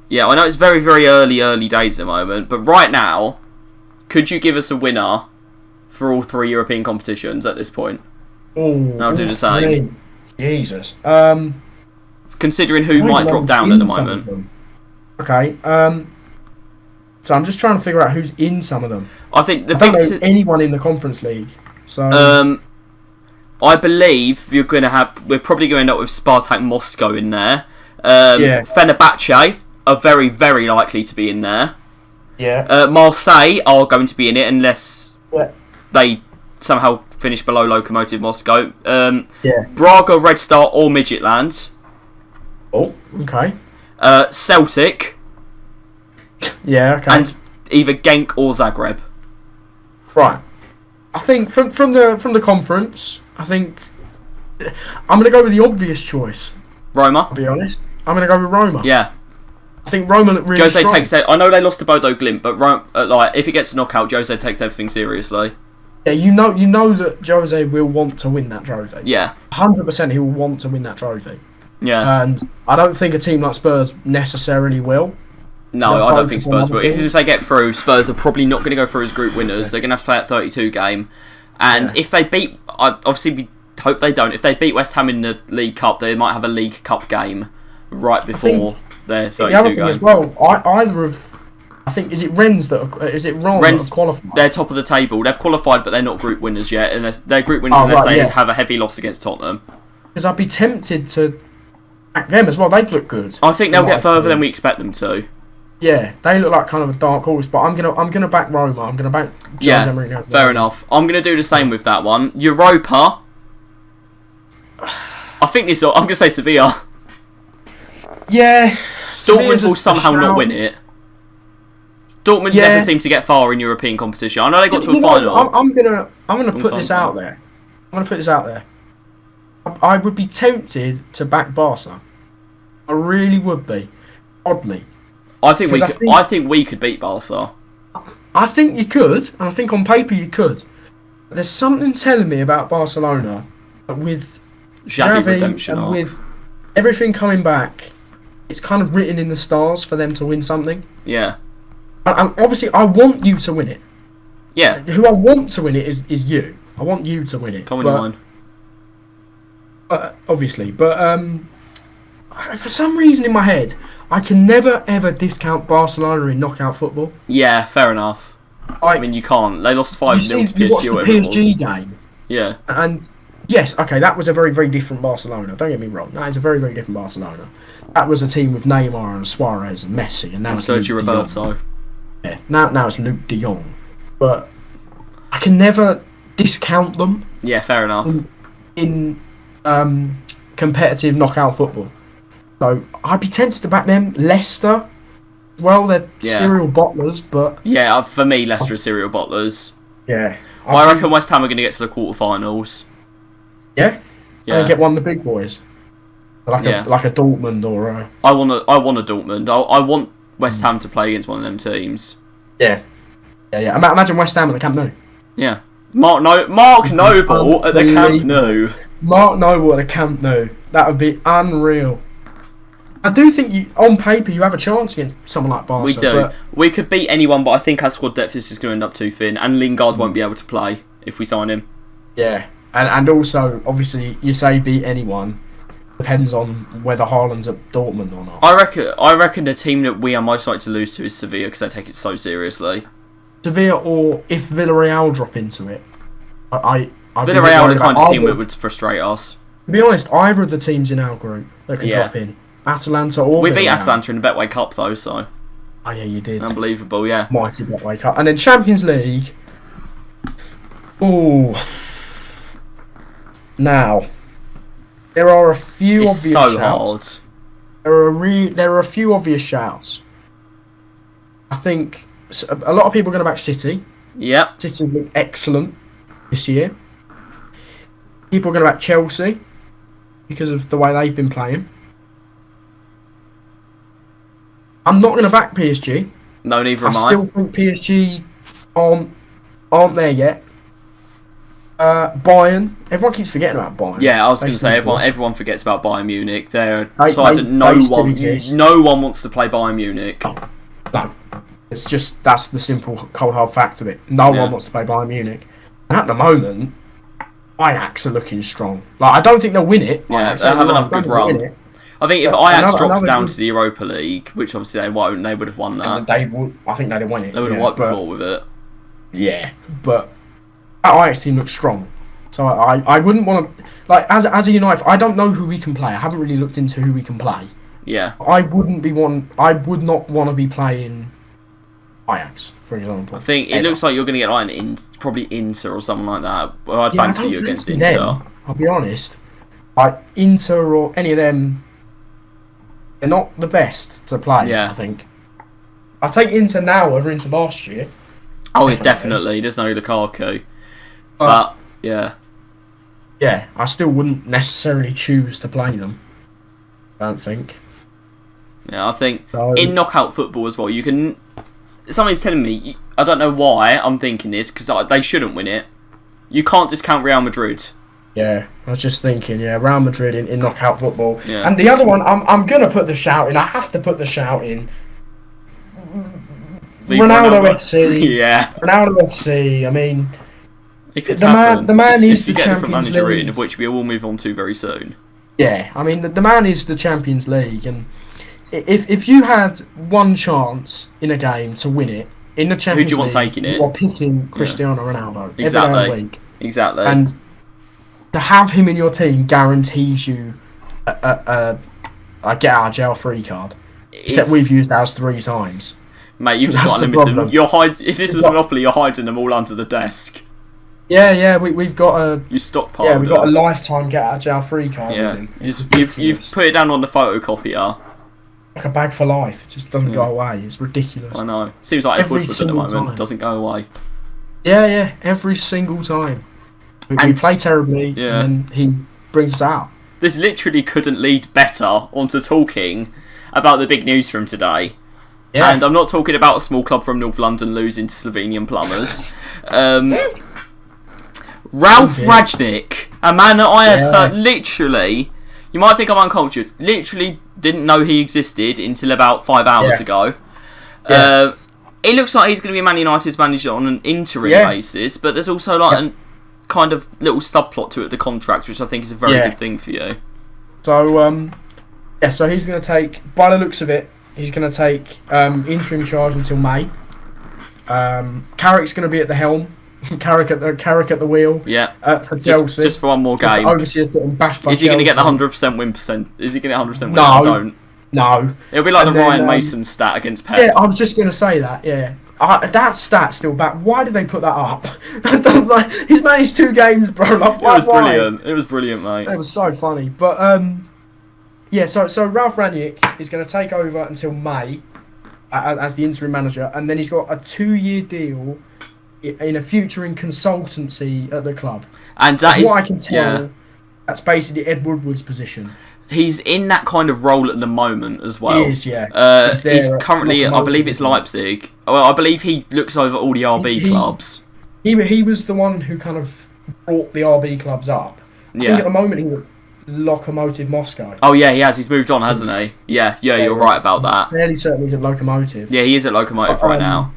yeah, I know it's very, very early days at the moment, but right now, could you give us a winner for all three European competitions at this point? I'll do the same. Jesus. Considering who might drop down at the moment. Okay. So I'm just trying to figure out who's in some of them. I think the I don't big... know anyone in the Conference League. So I believe we're probably going to end up with Spartak Moscow in there. Yeah. Fenerbahce are very, very likely to be in there. yeah. Marseille are going to be in it unless Yeah. they somehow finish below Lokomotiv Moscow. Yeah. Braga, Red Star or Midgetland. Oh, okay. Celtic Yeah, okay. and either Genk or Zagreb. Right. I think from the conference, I think I'm gonna go with the obvious choice. Roma. I'll be honest. I'm gonna go with Roma. Yeah. I think Roma look really Jose strong. takes it. I know they lost to Bodo Glimt, but if it gets a knockout, Jose takes everything seriously. Yeah, you know that Jose will want to win that trophy. Yeah. 100% he will want to win that trophy. Yeah. And I don't think a team like Spurs necessarily will. No, they'll I don't think focus on Spurs will. other Even if they get through, Spurs are probably not going to go through as group winners. They're going to have to play that 32 game. And if they beat... Obviously, we hope they don't. If they beat West Ham in the League Cup, they might have a League Cup game right before their 32 The other thing game. as well, either of... I think, is it Rennes that have, is it Rennes that have qualified? They're top of the table. They've qualified, but they're not group winners yet. Unless they're group winners unless they have a heavy loss against Tottenham. Because I'd be tempted to back them as well. They'd look good. I think they'll get further than we expect them to. Yeah, they look like kind of a dark horse, but I'm gonna back Roma. I'm gonna back Jose Mourinho. Fair enough. I'm gonna do the same with that one. Europa. I think this. I'm gonna say Sevilla. Yeah, Dortmund will somehow not win it. Dortmund Yeah. never seem to get far in European competition. I know they got to a You know, final. I'm gonna put time this ago. out there. I'm gonna put this out there. I would be tempted to back Barca. I really would be. Oddly. I think we. because Could, I think we could beat Barca. I think you could, and I think on paper you could. But there's something telling me about Barcelona that with Xavi Xavi redemption and arc. with everything coming back, it's kind of written in the stars for them to win something. Yeah. And obviously, I want you to win it. Yeah. Who I want to win it is you. I want you to win it. Come on, your line. Obviously, but for some reason in my head, I can never ever discount Barcelona in knockout football. Yeah, fair enough. Like, I mean, you can't. They lost 5-0 to PSG. you watched the whatever it was. PSG game, Yeah. and yes, okay, that was a very, very different Barcelona. Don't get me wrong, that is a very, very different Barcelona. That was a team with Neymar and Suarez and Messi, and now And it's Luke Sergio de Jong. Roberto. Yeah, now it's Luke de Jong. But I can never discount them Yeah, fair enough. in competitive knockout football. So I'd be tempted to back them. Leicester, well, they're Yeah. serial bottlers, but Yeah, for me, Leicester are serial bottlers. yeah, I reckon West Ham are going to get to the quarterfinals. yeah, Yeah. and get one of the big boys, like Yeah. a Dortmund or a I want a Dortmund. I want West Ham to play against one of them teams. yeah. Imagine West Ham at the Camp Nou. Yeah. Mark Noble at the Camp Nou. Mark Noble at the Camp Nou. That would be unreal. I do think on paper you have a chance against someone like Barca. We do. But We could beat anyone, but I think our squad depth is just going to end up too thin, and Lingard won't be able to play if we sign him. yeah, and also obviously you say beat anyone. Depends on whether Haaland's at Dortmund or not. I reckon the team that we are most likely to lose to is Sevilla because they take it so seriously. Sevilla, or if Villarreal drop into it, I'd be Villarreal are worried the kind about of team either. that would frustrate us. To be honest, either of the teams in our group that can Yeah. drop in, Atalanta or We beat Villarreal. Atalanta in the Betway Cup though, so Oh yeah, you did. Unbelievable, yeah. Mighty Betway Cup. And then Champions League. Oh. Now, there are a few It's obvious so shouts. hard. There are a few obvious shouts. I think a lot of people are going to back City. Yep. City looked excellent this year. People are going to back Chelsea because of the way they've been playing. I'm not going to back PSG. No, neither am I. I still think PSG aren't there yet. Bayern. Everyone keeps forgetting about Bayern. Yeah, I was going to say everyone forgets about Bayern Munich. They're a They- side they- that they still exist. no one wants to play Bayern Munich. No. It's just, that's the simple, cold, hard fact of it. No Yeah. one wants to play Bayern Munich. And at the moment, Ajax are looking strong. Like, I don't think they'll win it. Yeah, Ajax they'll have don't another good think they'll win run. it. I think if But Ajax drops another down good- to the Europa League, which obviously they won't, they would have won that. And they would, I think they'd win it. They would have yeah, wiped the but- floor with it. Yeah, but that Ajax team looks strong. So I wouldn't want to, like, as a United, I don't know who we can play. I haven't really looked into who we can play. Yeah. I would not want to be playing Ajax, for example. I think it Ever. looks like you're going to get like probably Inter or something like that. Well, I'd Yeah, I fancy don't you against fancy Inter. them, I'll be honest. Like, Inter or any of them, they're not the best to play, Yeah. I think. I'll take Inter now over Inter last year. Oh, yeah, Definitely. definitely. There's no Lukaku. But, yeah. Yeah, I still wouldn't necessarily choose to play them. I don't think. Yeah, I think So- in knockout football as well, you can... Somebody's telling me, I don't know why I'm thinking this, because they shouldn't win it. You can't discount Real Madrid. Yeah, I was just thinking, Real Madrid in knockout football. Yeah. And the other one, I'm going to put the shout in. I have to put the shout in. Viva Ronaldo FC. Yeah. Ronaldo FC, I mean, It could The happen. man If is you the get a different Champions manager League. in, of which we will move on to very soon. yeah, I mean, the man is the Champions League. And if you had one chance in a game to win it, in the Champions Who do you want League, taking it? you are picking Cristiano Ronaldo every Exactly. damn week. Exactly. And to have him in your team guarantees you a get out of jail free card. Except we've used ours 3 times. Mate, you've just That's got the unlimited. problem. If this was Monopoly, you're hiding them all under the desk. Yeah, we've got a You stockpiled we've got a them. lifetime get out of jail free card. Yeah. With him. It's You've ridiculous. put it down on the photocopier. Like a bag for life. It just doesn't go away. It's ridiculous. I know. Seems like Every Woodward at the single moment time. doesn't go away. Yeah, every single time. We And- play terribly, Yeah. and then he brings us out. This literally couldn't lead better onto talking about the big news from today. Yeah, And I'm not talking about a small club from North London losing to Slovenian plumbers. Ralph Oh, dear. Rangnick, a man that I had Yeah. heard literally, you might think I'm uncultured, literally didn't know he existed until about 5 hours Yeah. ago. Yeah. It looks like he's going to be Man United's manager on an interim Yeah. basis, but there's also like a kind of little subplot to it, the contract, which I think is a very Yeah. good thing for you. So so he's going to take, by the looks of it, he's going to take interim charge until May. Carrick's going to be at the helm. Carrick at the wheel. Yeah. For Chelsea. Just for one more Just game. Overseas getting bashed by Is he going to get the Chelsea. 100% win percent? Is he going to get 100% win? No. I don't. No. It'll be like And the then, Ryan Mason stat against Pep. Yeah, I was just going to say that, yeah. That stat's still back. Why did they put that up? I don't like. He's managed 2 games, bro. Like, It was why? brilliant. It was brilliant, mate. It was so funny. But, yeah, so Ralph Rangnick is going to take over until May as the interim manager, and then he's got a 2-year deal in a future in consultancy at the club. And that From is, what I can tell, yeah, that's basically Ed Woodward's position. he's in that kind of role at the moment as well. He is, yeah. He's there at currently, I Locomotive, believe it's isn't he? Leipzig. Well, I believe he looks over all the RB He- clubs. He was the one who kind of brought the RB clubs up. I think at Yeah. the moment he's at Locomotive Moscow. Oh yeah, he has. He's moved on, hasn't he? Yeah, you're right about that. Fairly certain he's at Locomotive. Yeah, he is at Locomotive right now.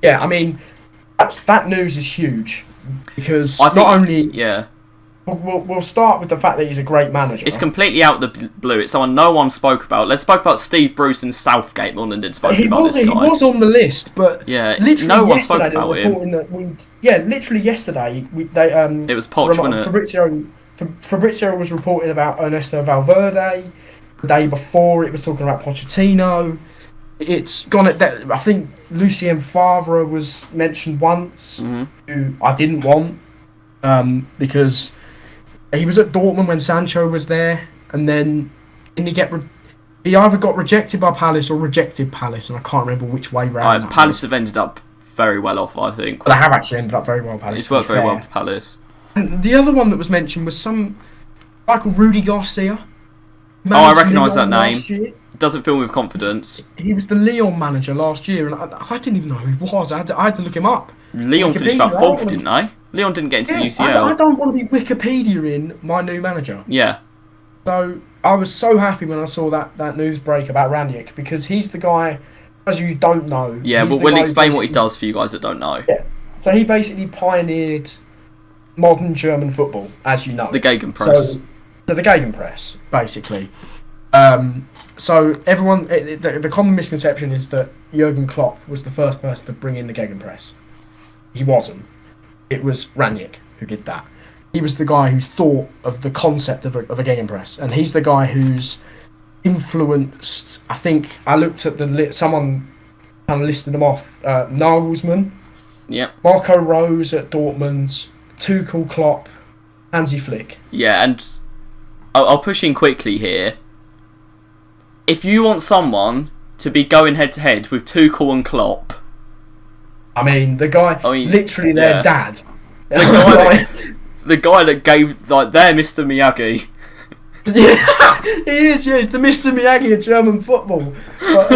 Yeah, I mean, that news is huge because I think, not only yeah, we'll start with the fact that he's a great manager. it's completely out the blue. It's someone no one spoke about. Let's spoke about Steve Bruce and Southgate more than did spoke he about was this he guy. was on the list, but Yeah, literally no one spoke yesterday they were about him. reporting that literally yesterday It was Poch, wasn't it? Fabrizio was reporting about Ernesto Valverde. The day before it was talking about Pochettino. it's gone at that. I think Lucien Favre was mentioned once, who I didn't want, because he was at Dortmund when Sancho was there, and then he either got rejected by Palace or rejected Palace, and I can't remember which way round. Palace have ended up very well off, I think. Well, they have actually ended up very well, Palace. It's worked very well for Palace. And the other one that was mentioned was some guy called Rudy Garcia. I recognise that name. Doesn't fill me with confidence. He was the Lyon manager last year, and I didn't even know who he was. I had to look him up. Lyon finished about fourth, didn't they? Lyon didn't get into the UCL. I don't want to be Wikipedia-ing my new manager. Yeah. So I was so happy when I saw that news break about Rangnick, because he's the guy, as you don't know. Yeah, but we'll explain what he does for you guys that don't know. Yeah. So he basically pioneered modern German football, as you know. The Gegenpress. So the Gegenpress, basically. So everyone, the common misconception is that Jurgen Klopp was the first person to bring in the Gegenpress. He wasn't. It was Rangnick who did that. He was the guy who thought of the concept of a Gegenpress, and he's the guy who's influenced. I think I looked at someone kind of listed them off. Nagelsmann, Marco Rose at Dortmund, Tuchel, Klopp, Hansi Flick. Yeah, and I'll push in quickly here. If you want someone to be going head to head with Tuchel and Klopp, I mean literally their dad. The guy that gave their Mr. Miyagi. Yeah, he is. Yeah, he's the Mr. Miyagi of German football. But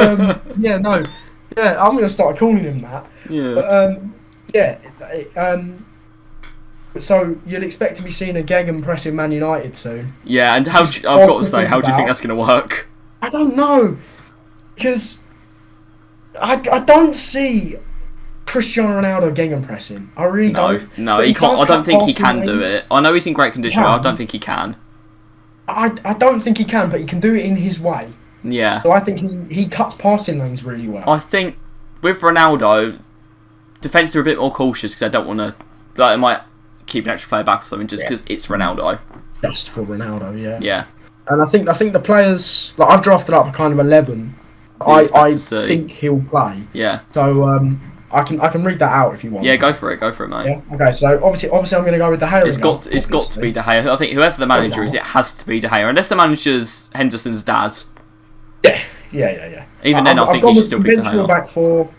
I'm going to start calling him that. Yeah. So you'd expect to be seeing a Gegenpress in Man United soon. Yeah, and I've got to say, how do you think that's going to work? I don't know, because I don't see Cristiano Ronaldo Gegenpressing. I really don't. No, he can't. I don't think he can do it. I know he's in great condition, but I don't think he can. I don't think he can, but he can do it in his way. Yeah. So I think he cuts passing lanes really well. I think with Ronaldo, defence are a bit more cautious because I don't want to. They might keep an extra player back or something just because it's Ronaldo. Just for Ronaldo, yeah. Yeah. And I think the players, I've drafted up a kind of 11. I think he'll play. Yeah. So I can read that out if you want. Yeah, go for it, mate. Yeah. Okay. So obviously I'm going to go with De Gea. It's got to be De Gea. I think whoever the manager is, it has to be De Gea, unless the manager's Henderson's dad. Yeah. Even then, I think he should still be De Gea. Back four.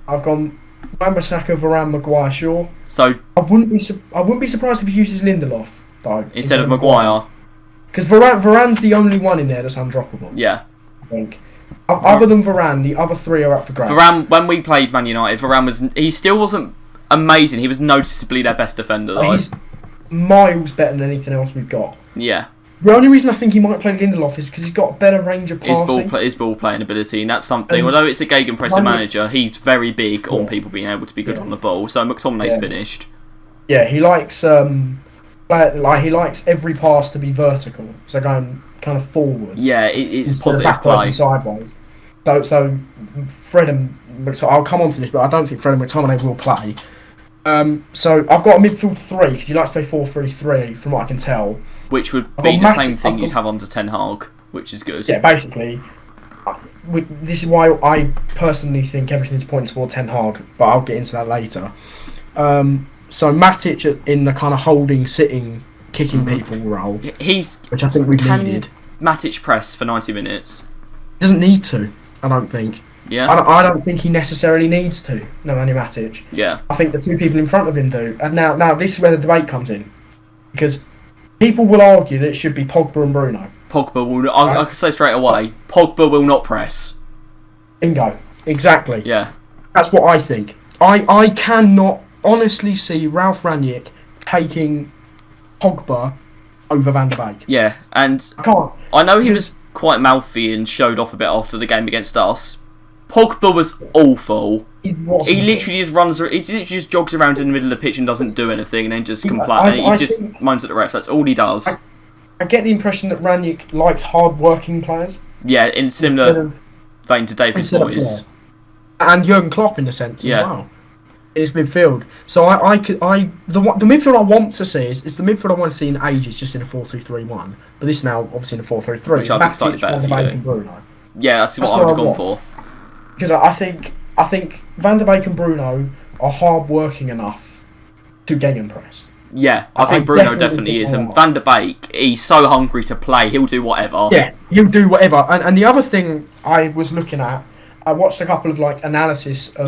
I've gone Wan-Bissaka, Varane, Maguire, Shaw. So I wouldn't be surprised if he uses Lindelof though instead of Maguire. Because Varane's the only one in there that's undroppable. Yeah. I think. Other than Varane, the other three are up for grabs. Varane, when we played Man United, he still wasn't amazing. He was noticeably their best defender, though. He's miles better than anything else we've got. Yeah. The only reason I think he might play Lindelof is because he's got a better range of passing. His ball playing ability, and that's something. Although it's a Gegenpressing manager, he's very big on people being able to be good on the ball. So McTominay's finished. Yeah, he likes he likes every pass to be vertical, so going kind of forwards. Yeah, it's positive play. Sideways. So Fred and I'll come on to this, but I don't think Fred and McTominay will play. So I've got a midfield three because he likes to play 4-3-3, from what I can tell. Which would be the same thing you'd have under Ten Hag, which is good. Yeah, basically. This is why I personally think everything's pointing toward Ten Hag, but I'll get into that later. So Matic in the kind of holding, sitting, kicking people role, which I think we've needed. Matic press for 90 minutes? Doesn't need to, I don't think. Yeah. I don't think he necessarily needs to, Nemanja Matic. Yeah. I think the two people in front of him do. And now this is where the debate comes in. Because people will argue that it should be Pogba and Bruno. Pogba will... I can say straight away, Pogba will not press. Bingo. Exactly. Yeah. That's what I think. I cannot honestly see Ralf Rangnick taking Pogba over Van der Beek. Yeah, and I can't. I know he was quite mouthy and showed off a bit after the game against us. Pogba was awful. He literally just runs. He literally just jogs around in the middle of the pitch and doesn't do anything, and then just complains. He just moans at the ref. That's all he does. I get the impression that Rangnick likes hard-working players. Yeah, in similar vein to David Moyes. And Jurgen Klopp in a sense as well. In his midfield. So the midfield I want to see is the midfield I want to see in ages, just in a 4-2-3-1. But this now obviously in a 4-3-3. Which I think is slightly better for you. Bruno. Yeah, that's what I would have gone for. because I think Van der Beek and Bruno are hard working enough to gegenpress. Yeah, I think Bruno definitely is. And Van der Beek, he's so hungry to play, he'll do whatever. Yeah, he'll do whatever. And the other thing I was looking at, I watched a couple of analysis of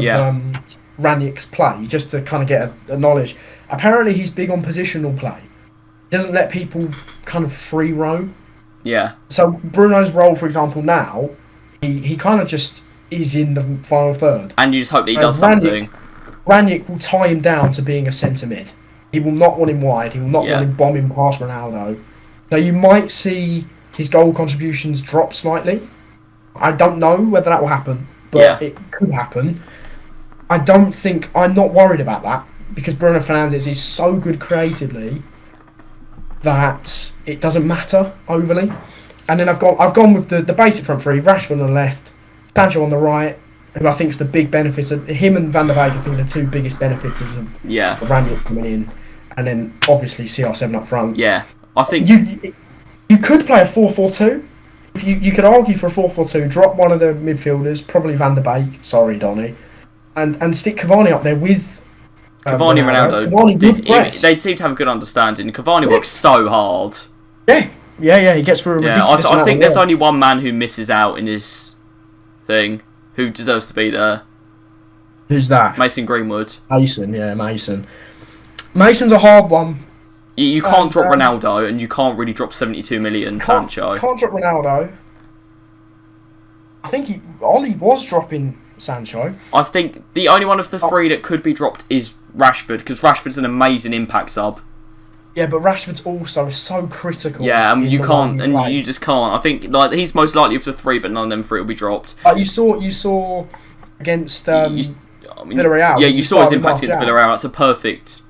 Rangnick's play just to kind of get a knowledge. Apparently, he's big on positional play. He doesn't let people kind of free roam. Yeah. So Bruno's role, for example, now he kind of just is in the final third. And you just hope that he does something. Rangnick will tie him down to being a centre mid. He will not want him wide. He will not want him bombing past Ronaldo. So you might see his goal contributions drop slightly. I don't know whether that will happen, but it could happen. I'm not worried about that because Bruno Fernandes is so good creatively that it doesn't matter overly. And then I've gone with the basic front three: Rashford on the left, Sancho on the right, who I think is the big benefits of him, and Van der Beek. I think are the two biggest benefits of Rangnick coming in, and then obviously CR7 up front. Yeah, I think you could play a 4-4-2. If you could argue for a 4-4-2, drop one of the midfielders, probably Van der Beek. Sorry, Donny, and stick Cavani up there with Cavani and Ronaldo. Cavani they seem to have a good understanding. Cavani works so hard. Yeah, he gets through a ridiculous I think there's only one man who misses out in this thing who deserves to be there. Who's that? Mason Greenwood. Mason. Mason's a hard one. You can't drop Ronaldo, and you can't really drop 72 million Sancho. Can't drop Ronaldo. I think Ollie was dropping Sancho. I think the only one of the three that could be dropped is Rashford, because Rashford's an amazing impact sub. Yeah, but Rashford's also so critical. Yeah, you can't, and you just can't. I think he's most likely of the three, but none of them three will be dropped. You saw against Villarreal. Yeah, you saw his impact against Villarreal. That's a perfect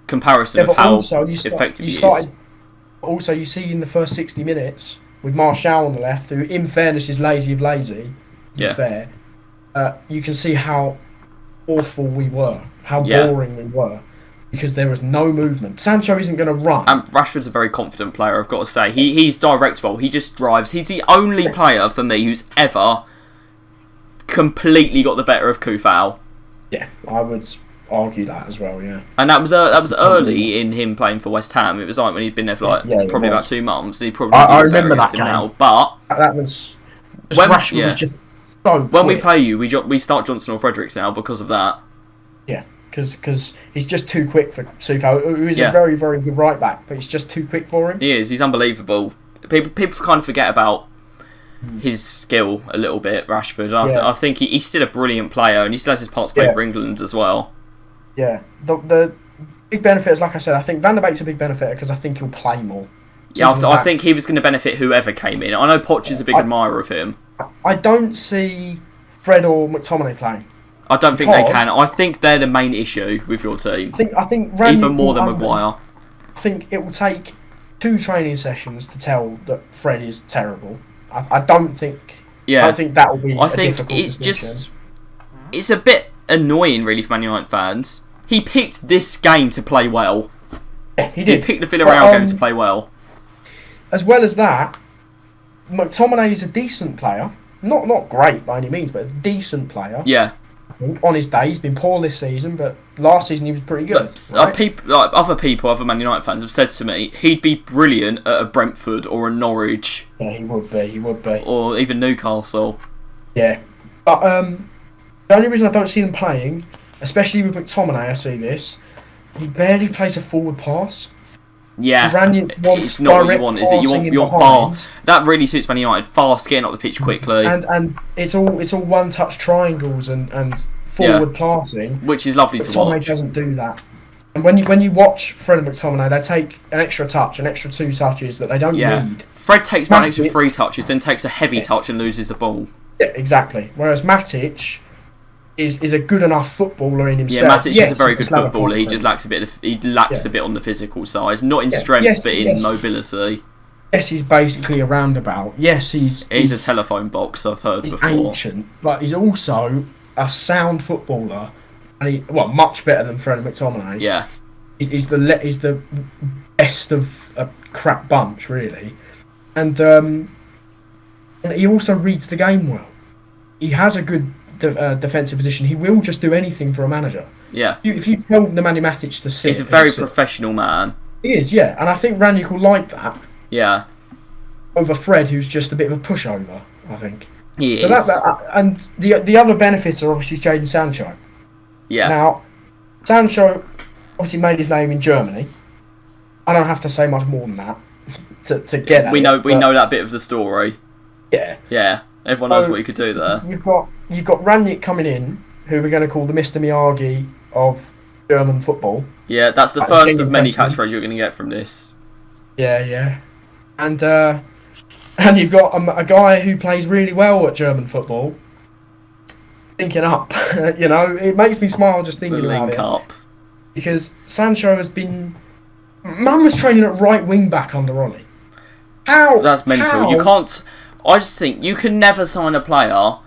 comparison of how effective he is. Also, you see in the first 60 minutes with Martial on the left, who, in fairness, is lazy of lazy. Yeah. Fair. You can see how awful we were, how boring we were. Because there was no movement. Sancho isn't going to run. And Rashford's a very confident player, I've got to say. He's direct ball. He just drives. He's the only player for me who's ever completely got the better of Kufau. Yeah, I would argue that as well. Yeah. And that was early in him playing for West Ham. It was like when he'd been there for probably about 2 months. He probably I remember that game. Now, but that was Rashford was just so quick. When we play you, we start Johnson or Fredericks now because of that. Yeah. Because he's just too quick for Sufo, who is a very, very good right back, but he's just too quick for him. He is. He's unbelievable. People kind of forget about his skill a little bit, Rashford. I think he's still a brilliant player, and he still has his part to play for England as well. Yeah. The big benefit is, like I said, I think Van der Beek's a big benefit because I think he'll play more. Yeah, I think he was going to benefit whoever came in. I know Poch is a big admirer of him. I don't see Fred or McTominay playing. I don't think they can. I think they're the main issue with your team. I think Rangnick even more than Maguire. I think it will take 2 training sessions to tell that Fred is terrible. I don't think. Yeah. I don't think that will be. I think it's just. It's a bit annoying, really, for Man United fans. He picked this game to play well. Yeah, he did. He picked the Villarreal game to play well. As well as that, McTominay is a decent player. Not great by any means, but a decent player. Yeah. I think on his day, he's been poor this season, but last season he was pretty good. Other Man United fans have said to me he'd be brilliant at a Brentford or a Norwich. Yeah, he would be. Or even Newcastle. Yeah, but the only reason I don't see him playing, especially with McTominay, I see this. He barely plays a forward pass. Yeah, it's not what you want, is it? You want fast. That really suits Man United. Fast, getting up the pitch quickly, and it's all one-touch triangles and forward passing, which is lovely to watch. McTominay doesn't do that. And when you watch Fred and McTominay, they take an extra 2 touches that they don't need. Fred takes about an extra 3 touches, then takes a heavy touch and loses the ball. Yeah, exactly. Whereas Matic is a good enough footballer in himself. Yeah, Matic is a very good footballer. He just lacks a bit. A bit on the physical side, not in strength, but in mobility. Yes, he's basically a roundabout. Yes, he's a telephone box. I've heard before. He's ancient, but he's also a sound footballer, and much better than Fred McTominay. Yeah, he's the best of a crap bunch, really, and he also reads the game well. He has a good defensive position, he will just do anything for a manager. Yeah. If you tell Nemanja Matic to sit, he's a very professional man. He is, yeah, and I think Rangnick will like that. Yeah. Over Fred, who's just a bit of a pushover, I think. He but is. And the other benefits are obviously Jaden Sancho. Yeah. Now, Sancho obviously made his name in Germany. I don't have to say much more than that to get at we know it, know that bit of the story. Yeah. Yeah. Everyone knows what you could do there. You've got Rangnick coming in, who we're going to call the Mr. Miyagi of German football. Yeah, that's the first of many catchphrases you're going to get from this. Yeah. And you've got a guy who plays really well at German football. Thinking up, it makes me smile just thinking about it. Up. Because Sancho has been... Man was training at right wing back under Ollie. How? That's mental. How? You can't... I just think you can never sign a player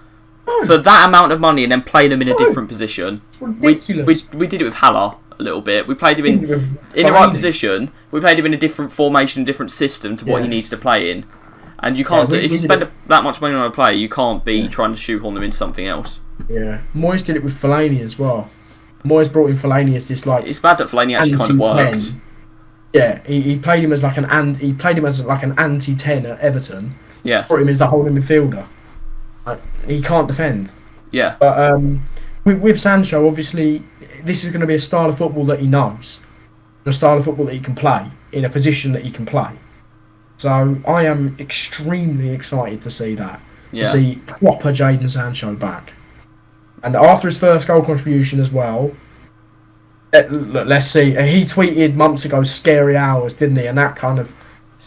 for that amount of money and then play them in a different position. It's ridiculous. We did it with Haller a little bit. We played him in the right position. We played him in a different formation, different system to what he needs to play in. And you can't if you spend that much money on a player, you can't be trying to shoehorn them into something else. Yeah, Moyes did it with Fellaini as well. Moyes brought in Fellaini as this like. It's bad that Fellaini actually kind of worked. Yeah, he played him as like an anti-10 at Everton. Yeah, brought him as a holding midfielder. He can't defend. Yeah, but with Sancho, obviously, this is going to be a style of football that he knows, a style of football that he can play in a position that he can play. So I am extremely excited to see that. Yeah. To see proper Jaden Sancho back. And after his first goal contribution as well, let's see. He tweeted months ago, "Scary hours," didn't he? And that kind of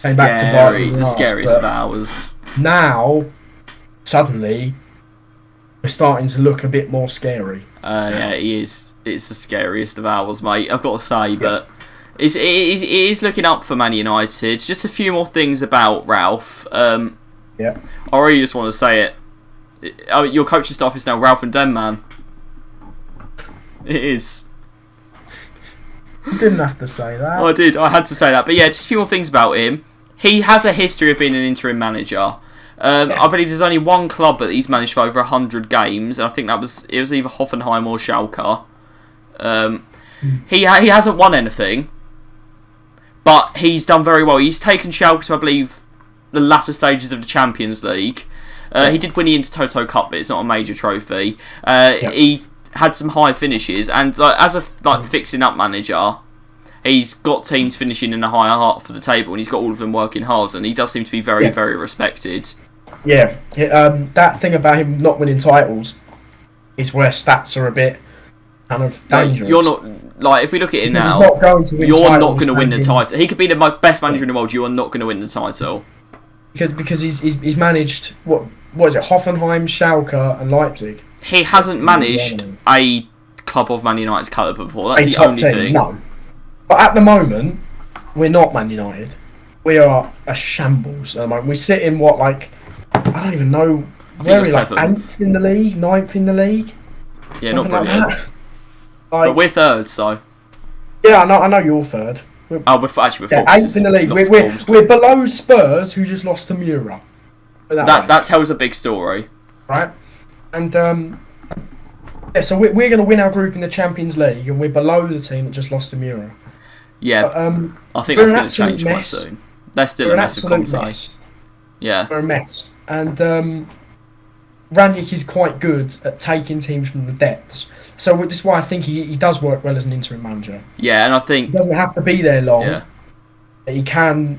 came back to bite him in the scariest of hours. Now, suddenly, we're starting to look a bit more scary. Yeah, he is. It's the scariest of hours, mate. I've got to say, but it is looking up for Man United. Just a few more things about Ralph. Yeah. I really just want to say it. Your coaching staff is now Ralph and Den, man. It is. You didn't have to say that. Oh, I did. I had to say that. But yeah, just a few more things about him. He has a history of being an interim manager. I believe there's only one club that he's managed for over 100 games, and I think it was either Hoffenheim or Schalke. He hasn't won anything, but he's done very well. He's taken Schalke to, I believe, the latter stages of the Champions League. He did win the Intertoto Cup, but it's not a major trophy. He had some high finishes, and as a fixing up manager, he's got teams finishing in the higher half of the table, and he's got all of them working hard, and he does seem to be very, very respected. Yeah, that thing about him not winning titles is where stats are a bit kind of dangerous. You're not if we look at it because now, he's not going to win you're not going to win the title. He could be the best manager in the world. You are not going to win the title because he's managed what is it? Hoffenheim, Schalke, and Leipzig. He hasn't managed a club of Man United's calibre before. That's the only thing. No. But at the moment, we're not Man United. We are a shambles at the moment. We sit in I don't even know. Where are we, 8th in the league? 9th in the league? Yeah, not brilliant. Like but we're third, so. Yeah, I know you're third. We're fourth. 8th in the league. We're below Spurs, who just lost to Mura. That tells a big story. Right? And, so we're going to win our group in the Champions League, and we're below the team that just lost to Mura. Yeah, but, I think that's going to change quite soon. They're still a mess with Conte. Yeah. We're a mess. And Rangnick is quite good at taking teams from the depths. So this is why I think he does work well as an interim manager. Yeah, and I think... He doesn't have to be there long. Yeah. He can,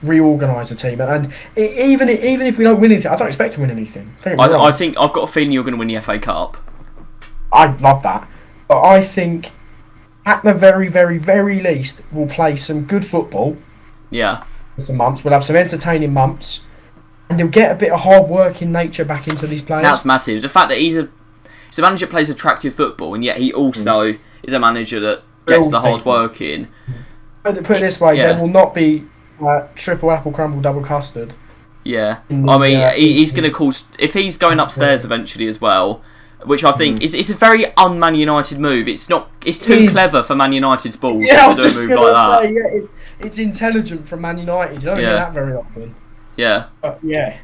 reorganise the team. And even if we don't win anything, I don't expect to win anything. I think I've got a feeling you're going to win the FA Cup. I'd love that. But I think, at the very, very, very least, we'll play some good football. Yeah. For some months. We'll have some entertaining months. And you'll get a bit of hard working nature back into these players. That's massive. The fact that he's a manager that plays attractive football, and yet he also is a manager that gets the hard work in. Put it this way, there will not be triple apple crumble double custard. Yeah. He's going to cause... If he's going upstairs eventually as well, which I think is a very un-Man United move. It's too clever for Man United's balls to do a move like that. It's intelligent from Man United. You don't hear that very often. Yeah. But yeah,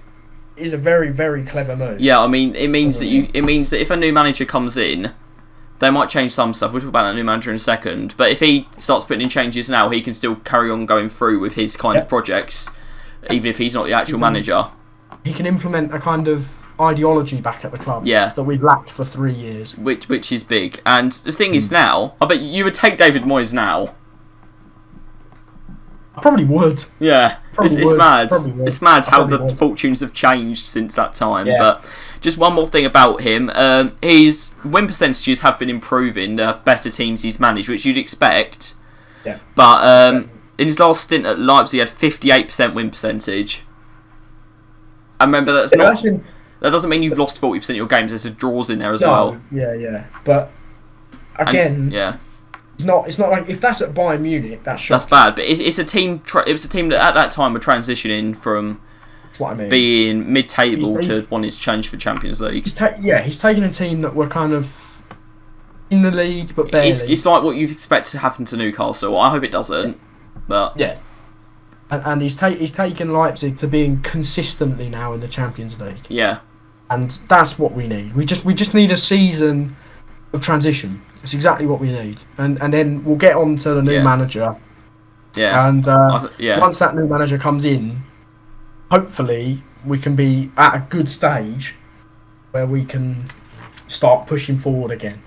is a very, very clever move. Yeah, I mean, it means that if a new manager comes in, they might change some stuff. We'll talk about that new manager in a second. But if he starts putting in changes now, he can still carry on going through with his kind of projects, even if he's not the actual manager. He can implement a kind of ideology back at the club that we've lacked for 3 years. Which is big. And the thing is now, I bet you would take David Moyes now. I probably would. Yeah, it's mad. It's mad how the fortunes have changed since that time. Yeah. But just one more thing about him. His win percentages have been improving the better teams he's managed, which you'd expect. Yeah. But in his last stint at Leipzig, he had 58% win percentage. And remember, that doesn't mean you've lost 40% of your games. There's draws in there as well. Yeah. But again, It's not like if that's at Bayern Munich, that's bad. But it's a team. It was a team that at that time were transitioning from being mid-table to wanting to change for Champions League. He's taken a team that were kind of in the league, but barely. It's like what you'd expect to happen to Newcastle. I hope it doesn't. But and he's taken Leipzig to being consistently now in the Champions League. Yeah, and that's what we need. We just need a season of transition. It's exactly what we need, and then we'll get on to the new manager. Yeah, and once that new manager comes in, hopefully we can be at a good stage where we can start pushing forward again.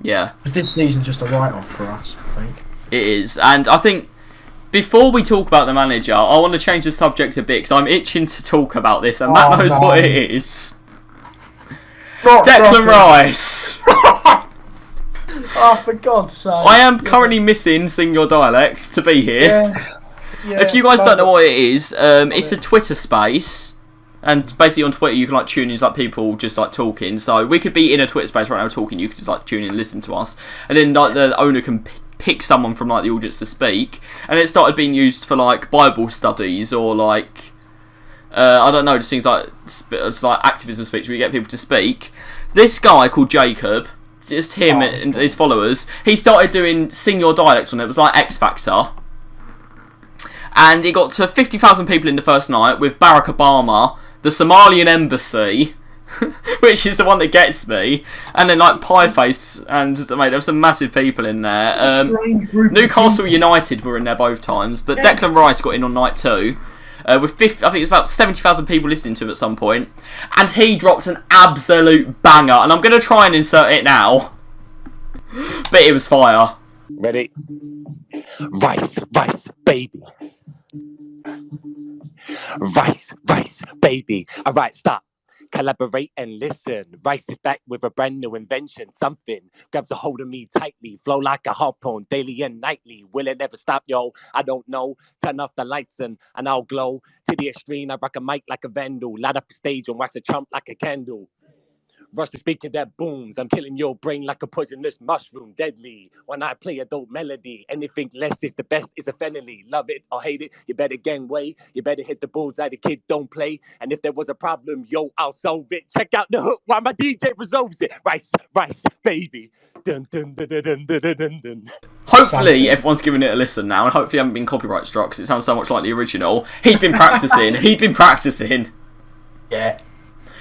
Yeah, because this season's just a write-off for us, I think. It is, and I think before we talk about the manager, I want to change the subject a bit because I'm itching to talk about this, and Matt knows what it is. Declan Rice. Oh, for God's sake. I am currently missing Sing Your Dialect to be here. Yeah, if you guys don't know what it is, it's a Twitter space. And basically on Twitter you can like tune in like people just like talking. So we could be in a Twitter space right now talking, you could just like tune in and listen to us. And then like the owner can pick someone from like the audience to speak. And it started being used for like Bible studies or like I don't know, just things like it's like activism speech where you get people to speak. This guy called Jacob, just him and his followers, he started doing Sing Your Dialect on it. It was like X Factor. And it got to 50,000 people in the first night with Barack Obama, the Somalian embassy, which is the one that gets me, and then like Pieface, and mate, there were some massive people in there. Newcastle United were in there both times, but Declan Rice got in on night 2. With 50, I think it was about 70,000 people listening to him at some point, and he dropped an absolute banger, and I'm going to try and insert it now, but it was fire. Ready? Rice, baby. Rice, baby. Alright, stop. Collaborate and listen. Rice is back with a brand new invention. Something grabs a hold of me tightly. Flow like a harpoon daily and nightly. Will it ever stop, yo? I don't know. Turn off the lights and I'll glow. To the extreme, I rock a mic like a vandal. Light up a stage and wax a chump like a candle. Rush to speaker that booms. I'm killing your brain like a poisonous mushroom. Deadly. When I play a dope melody, anything less is the best is a felony. Love it or hate it, you better gangway. You better hit the bullseye, the kid don't play. And if there was a problem, yo, I'll solve it. Check out the hook while my DJ resolves it. Rice, baby. Dun, dun, dun, dun, dun, dun, dun, dun. Hopefully everyone's giving it a listen now, and hopefully I haven't been copyright struck because it sounds so much like the original. He'd been practicing. Yeah.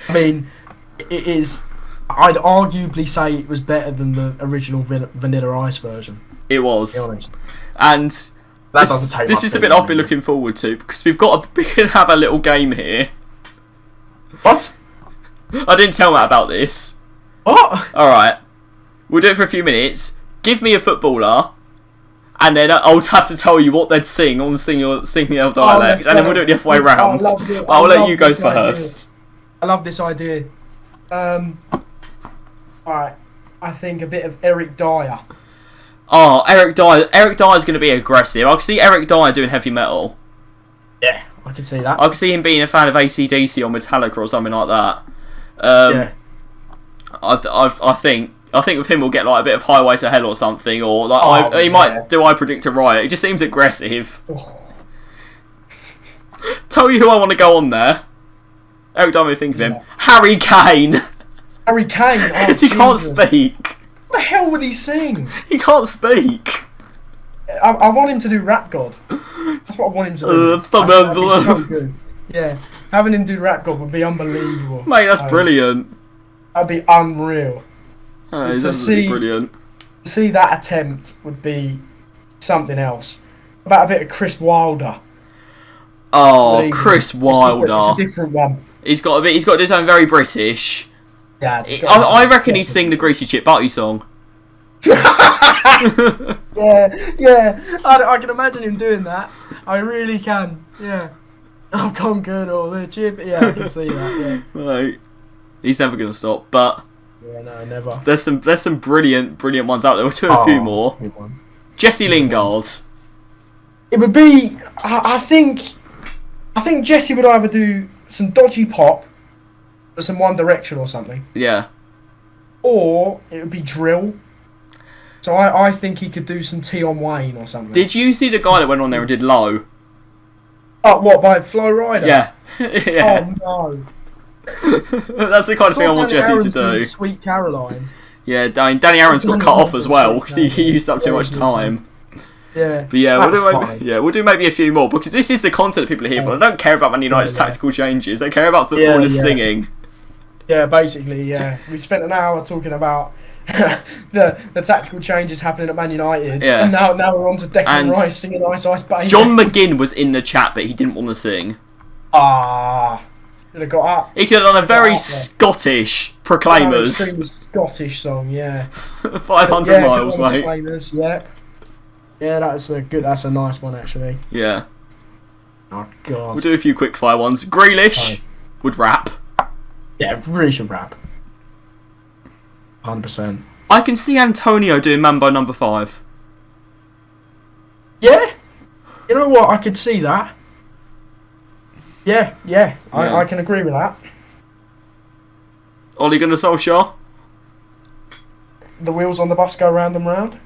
I mean, it is. I'd arguably say it was better than the original Vanilla Ice version. It was. To be honest. And this is the bit I've been looking forward to because we can have a little game here. What? I didn't tell Matt about this. What? Alright. We'll do it for a few minutes. Give me a footballer, and then I'll have to tell you what they'd sing on Sing Your Dialect, and then we'll do it the other way round. I'll let you go first. I love this idea. Alright, I think a bit of Eric Dyer. Oh, Eric Dyer. Eric Dyer's going to be aggressive. I can see Eric Dyer doing heavy metal. Yeah, I can see that. I can see him being a fan of AC/DC or Metallica or something like that. Yeah. I think with him we'll get like a bit of Highway to Hell or something, or like he might do I Predict a Riot. He just seems aggressive. Tell you who I want to go on there. Eric Dyer, me think of him. Harry Kane. Harry Kane? Because he can't speak. What the hell would he sing? He can't speak. I want him to do Rap God. That's what I want him to do. That'd be so good. Yeah. Having him do rap god would be unbelievable. Mate, that's brilliant. That'd be unreal. Oh, it's absolutely brilliant. To see that attempt would be something else. About a bit of Chris Wilder. Oh, Chris Wilder. It's a different one. He's got to do something very British. Yeah, I reckon he'd sing the Greasy Chip Butty song. yeah. I can imagine him doing that. I really can. Yeah. I've conquered all the chip. Yeah, I can see that. Yeah. Right. He's never going to stop. But yeah, no, never. There's some brilliant ones out there. We'll do a few more. Jesse Lingard. It would be. I think Jesse would either do some dodgy pop, or some One Direction or something. Yeah. Or it would be drill. So I think he could do some T on Wayne or something. Did you see the guy that went on there and did Low? Oh, what, by Flo Rida? Yeah. Yeah. Oh, no. That's the kind of thing I want Jesse to do. Sweet Caroline. Yeah, Danny Aaron's got cut off as well because he used up too much time. Yeah. But yeah, we'll do maybe a few more because this is the content people are here for. They don't care about Man United's tactical changes. They care about footballers singing. Yeah, basically, yeah. We spent an hour talking about the tactical changes happening at Man United, and now we're on to Declan Rice singing Ice Ice Baby. John McGinn was in the chat, but he didn't want to sing. Should have got up. He could have done a very Scottish Proclaimers. Scottish song, yeah. 500 miles, mate. Proclaimers, yeah. Yeah, that's a nice one actually. Yeah. Oh god. We'll do a few quick fire ones. Grealish would rap. Yeah, really should rap. 100%. I can see Antonio doing Mambo number 5. Yeah. You know what? I could see that. Yeah. I can agree with that. Ole Gunnar Solskjaer. The wheels on the bus go round and round.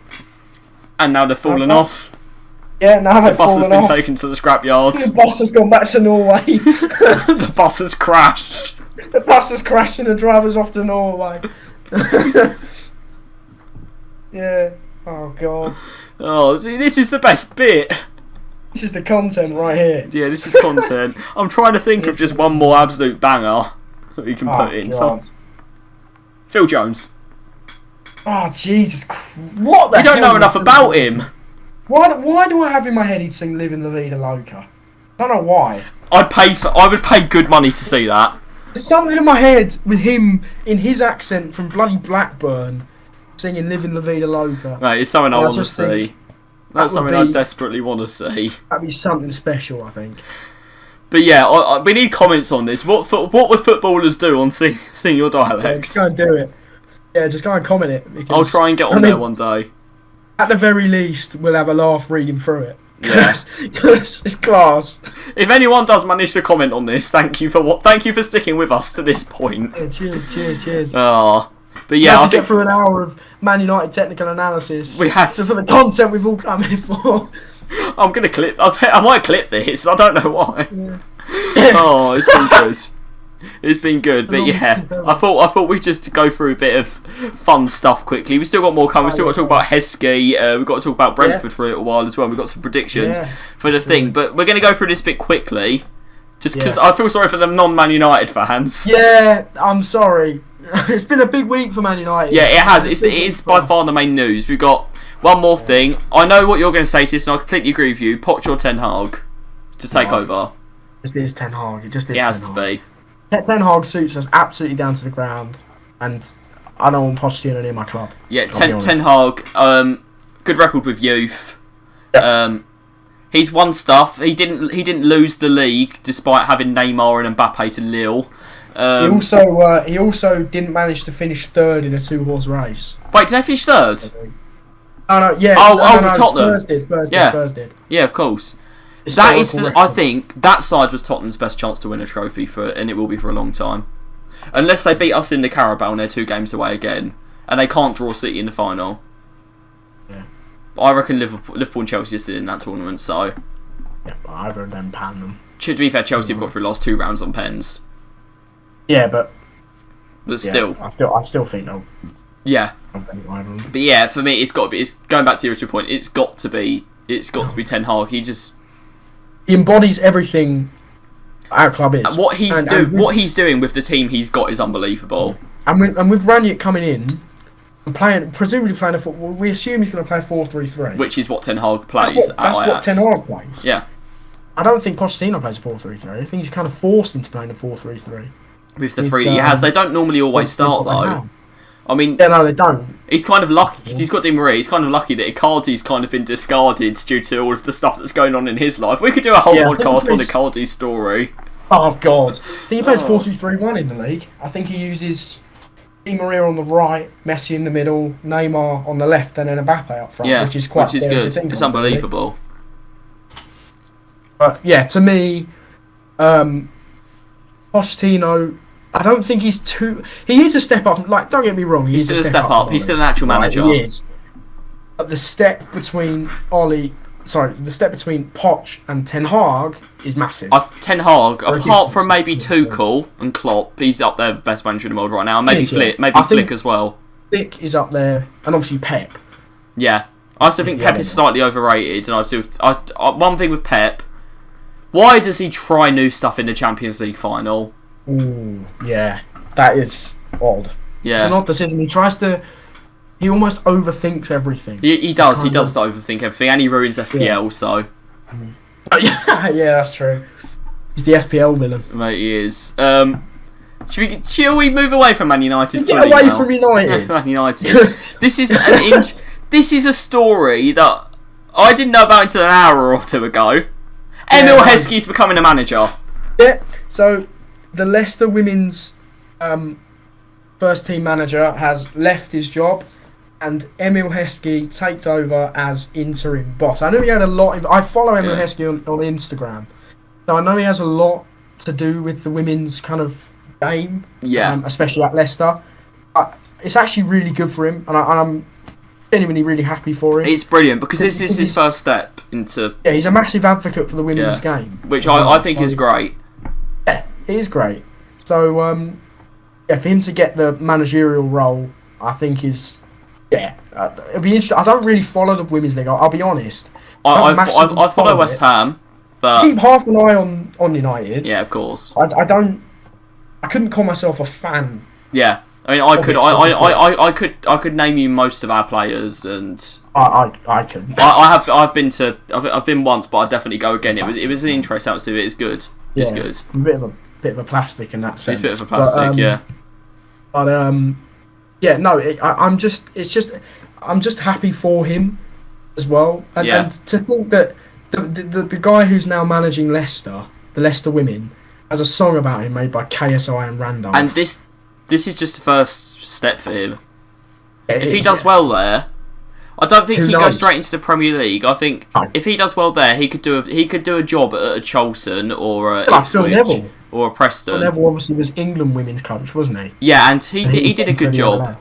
And now they're falling off. Yeah, now they've fallen off. The bus has been taken to the scrapyards. The bus has gone back to Norway. The bus has crashed. The bus has crashed and the driver's off to Norway. Yeah. Oh, God. Oh, see, this is the best bit. This is the content right here. Yeah, this is content. I'm trying to think of just one more absolute banger that we can put in. Phil Jones. Oh, Jesus Christ. What the hell? You don't know enough about him. Why do I have in my head he'd sing Living La Vida Loca? I don't know why. I would pay good money to see that. There's something in my head with him in his accent from bloody Blackburn singing Living La Vida Loca. Right, it's something I want to see. That's something I desperately want to see. That'd be something special, I think. But yeah, we need comments on this. What would footballers do on Sing Your Dialects? Yeah, just go and do it. Yeah, just go and comment it. Because, I'll try and get on there one day. At the very least, we'll have a laugh reading through it. Yeah. It's class. If anyone does manage to comment on this, thank you for sticking with us to this point. Yeah, cheers. But yeah, I get through an hour of Man United technical analysis. We had for the content we've all come here for. I'm gonna clip. I might clip this. I don't know why. Yeah. Oh, it's been good. It's been good, but yeah, I thought we'd just go through a bit of fun stuff quickly. We still got more coming. We still got to talk about Heskey. We've got to talk about Brentford for a little while as well. We've got some predictions for the thing, but we're going to go through this bit quickly, just because I feel sorry for the non-Man United fans. Yeah, I'm sorry. It's been a big week for Man United. Yeah, it has. It is by far the main news. We've got one more thing. I know what you're going to say to this, and I completely agree with you. Poch or Ten Hag to take over. It is Ten Hag. It just is. It has to be. Ten Hag suits us absolutely down to the ground, and I don't want Pochettino near my club. Yeah, Ten Hag, good record with youth. Yep. He's won stuff. He didn't lose the league despite having Neymar and Mbappe to Lille. He also didn't manage to finish third in a 2-horse race. Wait, did they finish third? Oh no, yeah. No, Tottenham. Spurs did. Yeah, of course. I think that side was Tottenham's best chance to win a trophy and it will be for a long time, unless they beat us in the Carabao and they're 2 games away again, and they can't draw City in the final. Yeah. But I reckon Liverpool and Chelsea are still in that tournament. So yeah, but either of them pan them. To be fair, Chelsea have got through the last 2 rounds on pens. Yeah, but still, I still think they'll. Yeah. But yeah, for me, it's got to be. It's going back to your original point. It's got to be Ten Hag. He embodies everything Our club is. And what he's doing with the team he's got is unbelievable. And with Rangnick coming in and presumably playing a football, we assume he's going to play a 4-3-3, which is what Ten Hag plays. That's what Ten Hag plays. Yeah. I don't think Pochettino plays a 4-3-3. I think he's kind of forced into playing a 4-3-3. With the three that he has, they don't normally always start though. I mean, yeah, no, they don't. He's kind of lucky because he's got Di Maria. He's kind of lucky that Icardi's kind of been discarded due to all of the stuff that's going on in his life. We could do a whole podcast on Icardi's story. Oh God, I think he plays 4-2-3-1 in the league. I think he uses Di Maria on the right, Messi in the middle, Neymar on the left, and then Mbappe up front, which is quite good. It's unbelievable. But yeah, to me, Pochettino, I don't think he's too. He is a step up. Like, don't get me wrong, he's still a step up. He's still an actual manager. He is. But the step between Poch and Ten Hag is massive. Ten Hag, apart from maybe Tuchel and Klopp, he's up there best manager in the world right now. Maybe Flick as well. Flick is up there, and obviously Pep. Yeah, I still think Pep is slightly overrated, and one thing with Pep. Why does he try new stuff in the Champions League final? Ooh, yeah, that is odd. Yeah, it's an odd decision. He almost overthinks everything. He does. He does overthink everything, and he ruins FPL. So, yeah, that's true. He's the FPL villain. Mate, he is. Shall we move away from Man United? Get away from United. Man United. This is a story that I didn't know about until an hour or two ago. Emil Heskey's becoming a manager. Yeah. So the Leicester women's first team manager has left his job, and Emil Heskey takes over as interim boss. I know he had a lot. I follow Emil Heskey on Instagram, so I know he has a lot to do with the women's kind of game. Yeah. Especially at Leicester. It's actually really good for him, and I'm genuinely really happy for him. It's brilliant because this is his first step into. Yeah, he's a massive advocate for the women's game, which I think is great. Yeah, it is great. So, for him to get the managerial role, I think is, it'll be interesting. I don't really follow the women's league. I'll be honest. I follow West Ham, but keep half an eye on United. Yeah, of course. I couldn't call myself a fan. Yeah. I mean, I could name you most of our players, and I could. I've been once, but I'd definitely go again. It was an interesting atmosphere. It's good. It's good. A bit of a plastic in that sense. It's a bit of a plastic, yeah. But I'm just happy for him as well, and to think that the guy who's now managing Leicester, the Leicester women, has a song about him made by KSI and Randolph. And this is just the first step for him. If he does well there, I don't think he goes straight into the Premier League. I think if he does well there, he could do a job at a Charlton or a Ipswich or a Preston. Phil Neville obviously was England women's coach, wasn't he? Yeah, and he did a good job.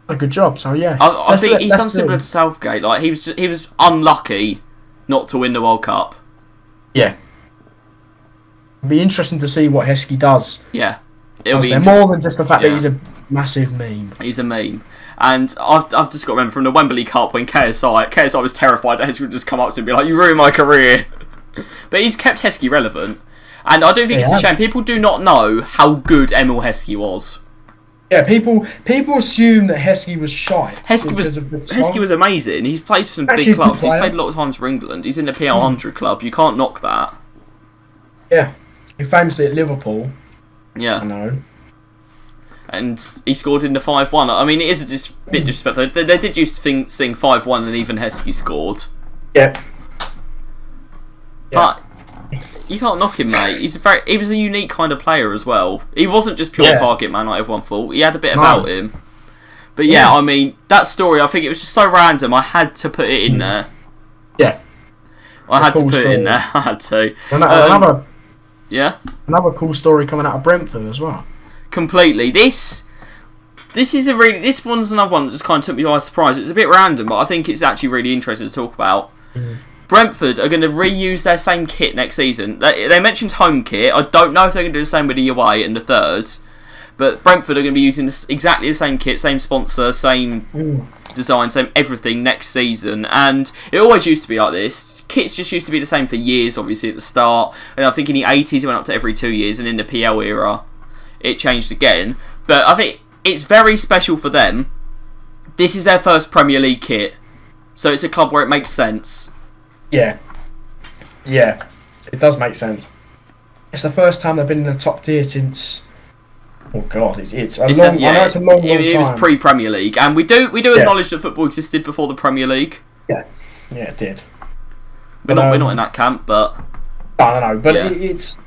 A good job. So yeah, I think he's done similar to Southgate. Like he was unlucky not to win the World Cup. Yeah. It'll be interesting to see what Heskey does. Yeah. It'll be more than just the fact that he's a massive meme. He's a meme. And I've just got to remember from the Wembley Cup when KSI was terrified that Heskey would just come up to him and be like, "You ruined my career." But he's kept Heskey relevant. And I don't think it's a shame. People do not know how good Emil Heskey was. Yeah, people assume that Heskey was shy. Heskey was amazing. He's played for some big clubs. He's played a lot of times for England. He's in the PL 100 club. You can't knock that. Yeah. He famously at Liverpool. Yeah. I know. And he scored in the 5-1. I mean, it is a bit disrespectful. They did used to sing 5-1 and even Heskey scored. Yeah. But you can't knock him, mate. He was a unique kind of player as well. He wasn't just pure target man like everyone thought. He had a bit about him. But I mean, that story, I think it was just so random. I had to put it in there. Yeah. I had to put it in there. I had to. Another cool story coming out of Brentford as well. Completely. This one's another one that just kind of took me by surprise. It was a bit random, but I think it's actually really interesting to talk about. Brentford are going to reuse their same kit next season. They mentioned home kit. I don't know if they're going to do the same with the away and the thirds, but Brentford are going to be using exactly the same kit, same sponsor, same design, same everything next season. And it always used to be like this. kits just used to be the same for years, obviously, at the start. And I think in the 80s it went up to every 2 years, and in the PL era it changed again. But I think it's very special for them. This is their first Premier League kit, so it's a club where it makes sense. Yeah, it does make sense. It's the first time they've been in the top tier since. Oh God, it's a long. I know it's a long time. It was pre-Premier League, and we do acknowledge that football existed before the Premier League. Yeah, it did. We're not in that camp, but I don't know. But it's.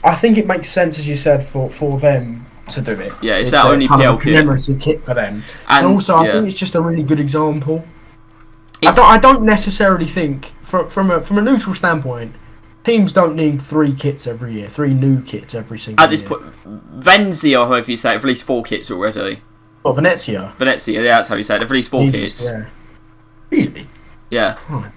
I think it makes sense, as you said, for them to do it. Yeah, it's that only PL kit. Commemorative kit for them, and also I think it's just a really good example. I don't necessarily think, from a neutral standpoint, teams don't need 3 kits every year, 3 new kits every single year. At this point, Venezia, or however you say it, have released 4 kits already. Oh, Venezia, yeah, that's how you say it. They've released 4 kits. Yeah. Really? Yeah. Right.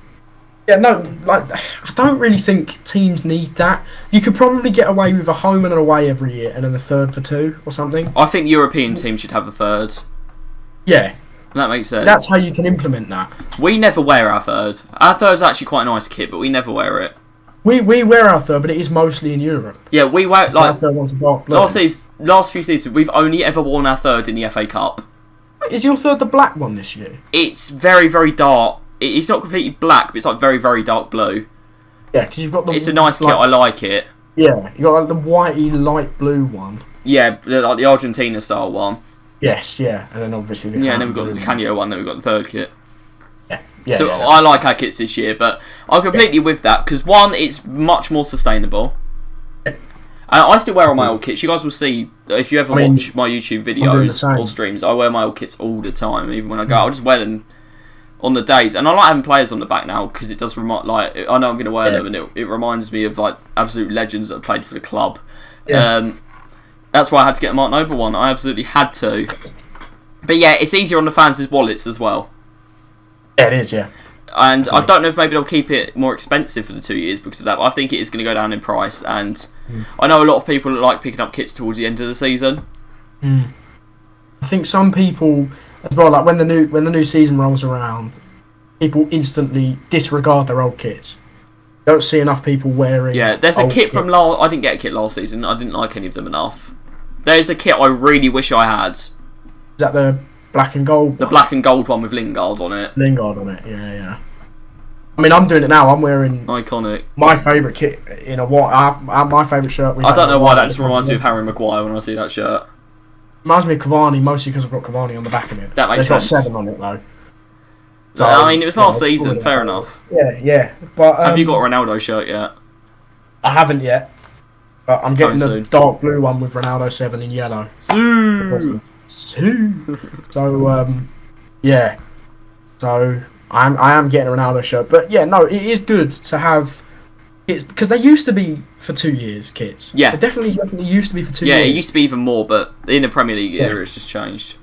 Yeah, no, I don't really think teams need that. You could probably get away with a home and an away every year, and then a third for 2 or something. I think European teams should have a third. Yeah. That makes sense. That's how you can implement that. We never wear our third. Our third's actually quite a nice kit, but we never wear it. We wear our third, but it is mostly in Europe. Yeah, we wear our third one's a dark blue. Last few seasons, we've only ever worn our third in the FA Cup. Is your third the black one this year? It's very, very dark. It's not completely black, but it's like very, very dark blue. Yeah, because you've got the. It's a nice kit. I like it. Yeah, you got the whitey light blue one. Yeah, like the Argentina style one. Yes, yeah, and then obviously and then we've got the Canio one. Then we've got the third kit. Yeah. So I like our kits this year, but I'm completely with that because one, it's much more sustainable. I still wear all my old kits. You guys will see if you ever watch my YouTube videos or streams. I wear my old kits all the time, even when I go. I'll just wear them on the days, and I like having players on the back now because it does remind. Like I know I'm going to wear them, and it reminds me of like absolute legends that have played for the club. Yeah. That's why I had to get a Mark Noble one. I absolutely had to. But yeah, it's easier on the fans' wallets as well. Yeah, it is, yeah. And I don't know if maybe they'll keep it more expensive for the 2 years because of that, but I think it is going to go down in price. And I know a lot of people that like picking up kits towards the end of the season. I think some people as well, like when the new season rolls around, people instantly disregard their old kits. You don't see enough people wearing. Yeah, there's a kit from last. I didn't get a kit last season. I didn't like any of them enough. There's a kit I really wish I had. Is that the black and gold? The black and gold one with Lingard on it. Lingard on it, yeah. I mean, I'm doing it now. I'm wearing iconic. My favourite kit in a white. I have my favourite shirt. I don't know why that just reminds me of Harry Maguire when I see that shirt. Reminds me of Cavani, mostly because I've got Cavani on the back of it. That makes sense. There's got 7 on it though. So, I mean, it was last season. Fair enough. Yeah. But have you got a Ronaldo shirt yet? I haven't yet. But I'm getting the dark blue one with Ronaldo 7 in yellow. So yeah. So I am getting a Ronaldo shirt. But yeah, no, it is good to have kits because they used to be for 2 years kits. Yeah. They definitely used to be for 2 years. Yeah, it used to be even more, but in the Premier League era, it's just changed.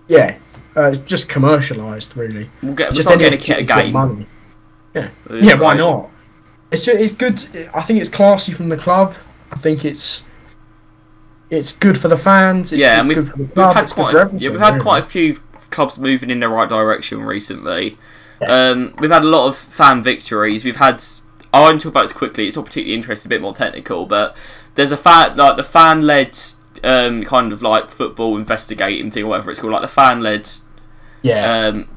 Yeah. It's just commercialised, really. We'll start getting a kit again. Money. Yeah, why not? It's good. I think it's classy from the club. I think it's good for the fans. It's good for the club. We've had quite a few clubs moving in the right direction recently. Yeah. We've had a lot of fan victories. We've had. I won't talk about this quickly. It's not particularly interesting, a bit more technical, but there's the fan-led kind of like football investigating thing, or whatever it's called, like the fan-led.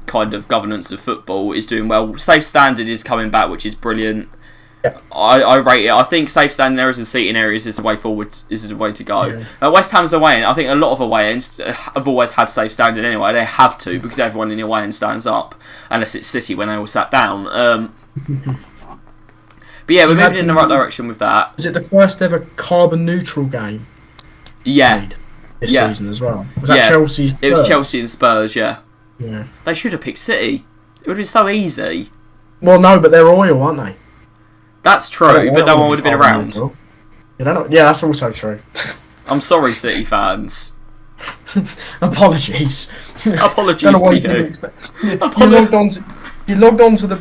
Kind of governance of football is doing well. Safe standard is coming back, which is brilliant. Yeah. I rate it. I think safe standing areas and seating areas is the way forward. Is the way to go. Yeah. West Ham's away end. I think a lot of away ends have always had safe standing anyway. They have to because everyone in the away end stands up, unless it's City when they all sat down. But yeah, we're moving in the right direction with that. Was it the first ever carbon neutral game? Yeah. This season as well. Was that Chelsea? Spurs? It was Chelsea and Spurs. Yeah. Yeah. They should have picked City. It would have been so easy. Well, no, but they're royal, aren't they? That's true, but no one would have been around. Yeah, that's also true. I'm sorry, City fans. Apologies. Apologies to you. You logged on to the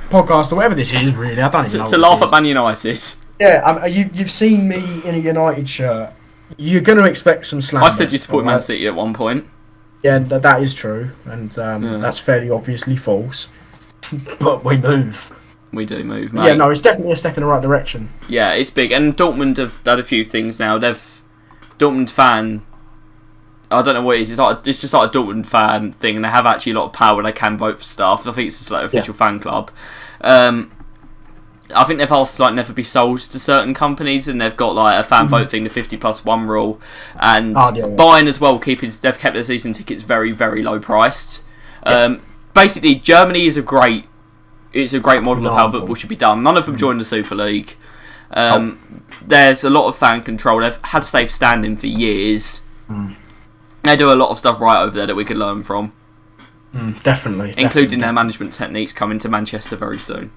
podcast or whatever this is, really. I don't even know. To laugh at Man United. Yeah, you've seen me in a United shirt. You're going to expect some slander. I said you supported Man City at one point. Yeah, that is true, and that's fairly obviously false. But we move. We do move, mate. Yeah, no, it's definitely a step in the right direction. Yeah, it's big. And Dortmund have done a few things now. Dortmund fan, I don't know what it is. It's just like a Dortmund fan thing, and they have actually a lot of power. They can vote for stuff. I think it's just like an official fan club. I think they've asked to never be sold to certain companies, and they've got like a fan vote thing, the 50+1 rule, and buying as well. They've kept their season tickets very, very low priced. Basically, Germany is a great model of how football should be done. None of them joined the Super League. There's a lot of fan control. They've had safe standing for years. They do a lot of stuff right over there that we could learn from. Definitely. Including their management techniques coming to Manchester very soon.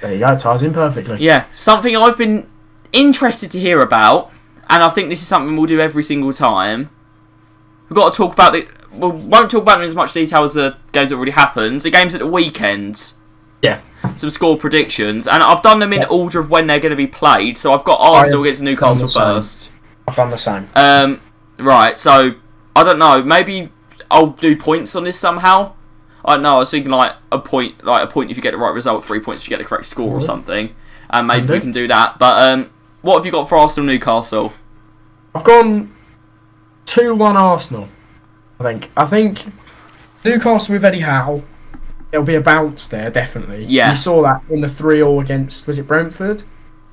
There you go, ties in perfectly. Yeah, something I've been interested to hear about, and I think this is something we'll do every single time. We've got to talk about we won't talk about them in as much detail as the games that already happened. The games at the weekend. Yeah. Some score predictions, and I've done them in order of when they're going to be played. So I've got Arsenal against Newcastle first. I've done the same. Right, so I don't know. Maybe I'll do points on this somehow. I don't know. I was thinking like a point if you get the right result, 3 points if you get the correct score or something, and maybe we can do that. But what have you got for Arsenal Newcastle? I've gone 2-1 Arsenal. I think Newcastle with Eddie Howe. There'll be a bounce there, definitely. Yeah. You saw that in the 3-3 against, was it Brentford?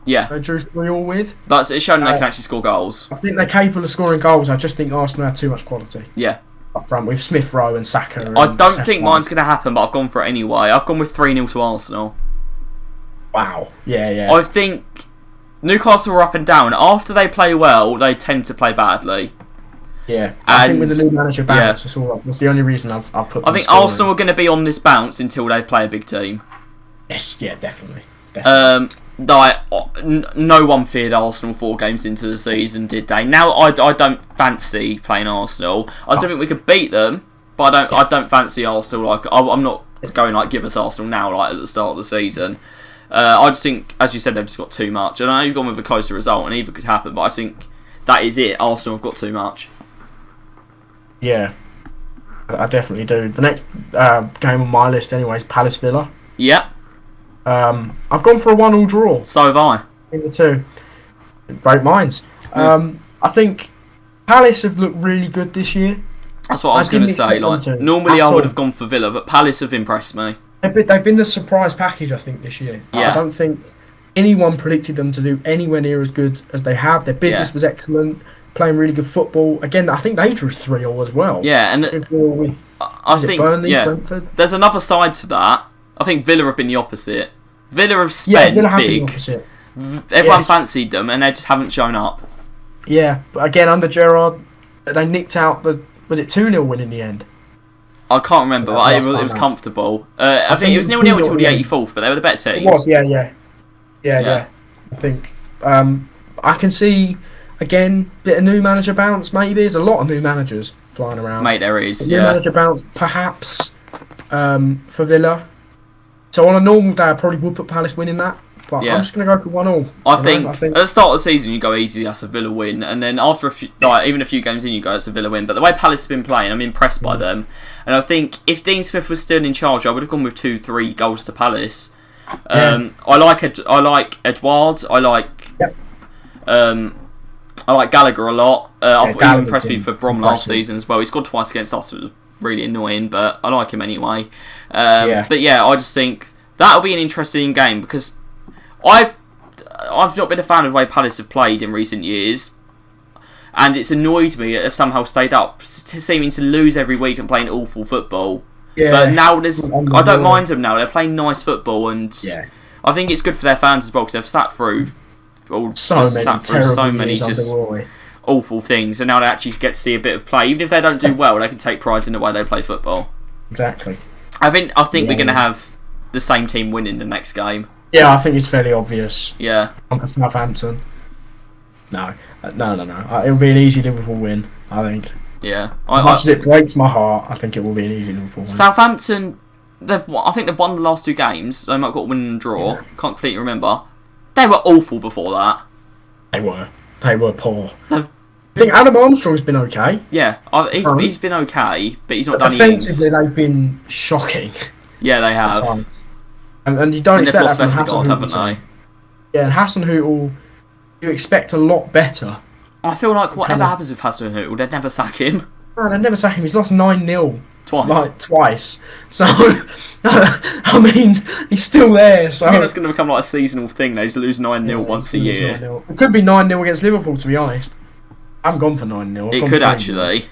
Yeah. They drew 3-3 with. It's showing they can actually score goals. I think they're capable of scoring goals. I just think Arsenal have too much quality. Yeah. Up front with Smith Rowe and Saka. I don't think mine's going to happen, but I've gone for it anyway. I've gone with 3-0 to Arsenal. Wow. Yeah. I think Newcastle are up and down. After they play well, they tend to play badly. Yeah, I think with the new manager bounce, that's the only reason I've put. I think Arsenal are going to be on this bounce until they play a big team. Yes, yeah, definitely. No one feared Arsenal 4 games into the season, did they? Now I don't fancy playing Arsenal. I still think we could beat them, but I don't fancy Arsenal. I'm not going give us Arsenal now at the start of the season. I just think, as you said, they've just got too much. And I know you've gone with a closer result, and either could happen, but I think that is it. Arsenal have got too much. Yeah, I definitely do. The next game on my list, anyway, is Palace Villa. Yeah. I've gone for a 1-1 draw. So have I. In the two. Great minds. I think Palace have looked really good this year. That's what I was going to say. Normally I would have gone for Villa, but Palace have impressed me. They've been the surprise package, I think, this year. Yeah. I don't think anyone predicted them to do anywhere near as good as they have. Their business was excellent. Playing really good football. Again, I think they drew 3-3 as well. Yeah, and I think Burnley, Brentford? There's another side to that. I think Villa have been the opposite. Villa have spent big. Everyone fancied them, and they just haven't shown up. Yeah, but again, under Gerrard, they nicked out was it 2-0 win in the end? I can't remember, but it was comfortable. I think it was 0-0 until the 84th, but they were the better team. It was, yeah. I think I can see. Again, bit of new manager bounce, maybe. There's a lot of new managers flying around. Mate, there is, New manager bounce, perhaps, for Villa. So on a normal day, I probably would put Palace winning that. But I'm just going to go for 1-1. I think at the start of the season, you go easy, that's a Villa win. And then after even a few games in, you go, it's a Villa win. But the way Palace have been playing, I'm impressed by them. And I think if Dean Smith was still in charge, I would have gone with 2-3 goals to Palace. I like Edouard. I like Gallagher a lot. I thought he impressed me for Brom last season as well. He scored twice against us. It was really annoying, but I like him anyway. But yeah, I just think that'll be an interesting game because I've not been a fan of the way Palace have played in recent years, and it's annoyed me that they've somehow stayed up, seeming to lose every week and playing awful football. Yeah. But now I don't mind them now. They're playing nice football, and I think it's good for their fans as well because they've sat through. So many just awful things, and now they actually get to see a bit of play. Even if they don't do well, they can take pride in the way they play football. Exactly. I think we're going to have the same team winning the next game. Yeah, I think it's fairly obvious. Yeah. On for Southampton. No. It'll be an easy Liverpool win, I think. Yeah. As much as it breaks my heart, I think it will be an easy Liverpool win. Southampton, I think they've won the last 2 games. They might have got a win and draw. Yeah. Can't completely remember. They were awful before that. They were poor. I think Adam Armstrong's been okay. Yeah, he's been okay, but he's not done defensively, they've been shocking. Yeah, they have. And you don't And they've expect that lost from Vestergaard, haven't Hassan. they? Yeah, and Hasenhüttl, you expect a lot better. I feel like whatever happens with Hasenhüttl, they'd never sack him. Man, they'd never sack him. He's lost 9-0. Twice. So, I mean, he's still there. So I think that's going to become like a seasonal thing. They just lose 9-0 once a year. 9-0. It could be 9-0 against Liverpool, to be honest. I haven't gone for 9-0. It could actually.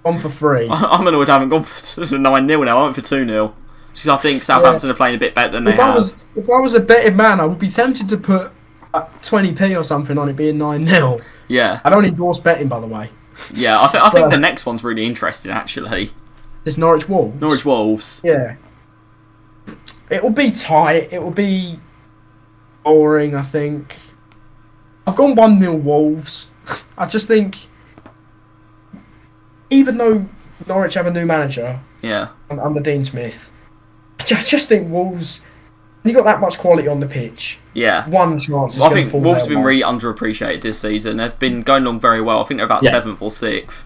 Gone for 3. I'm annoyed I haven't gone for 9-0 now. I went for 2-0. Because I think Southampton are playing a bit better than they have. If I was a betting man, I would be tempted to put 20p or something on it being 9-0. Yeah. I don't endorse betting, by the way. Yeah, I think the next one's really interesting, actually. It's Norwich Wolves. Norwich Wolves. Yeah. It will be tight. It will be boring, I think. I've gone 1-0 Wolves. I just think, even though Norwich have a new manager, under Dean Smith, I just think Wolves, when you got that much quality on the pitch, one chance is I going to think fall Wolves have been way. really underappreciated this season. They've been going along very well. I think they're about 7th or 6th.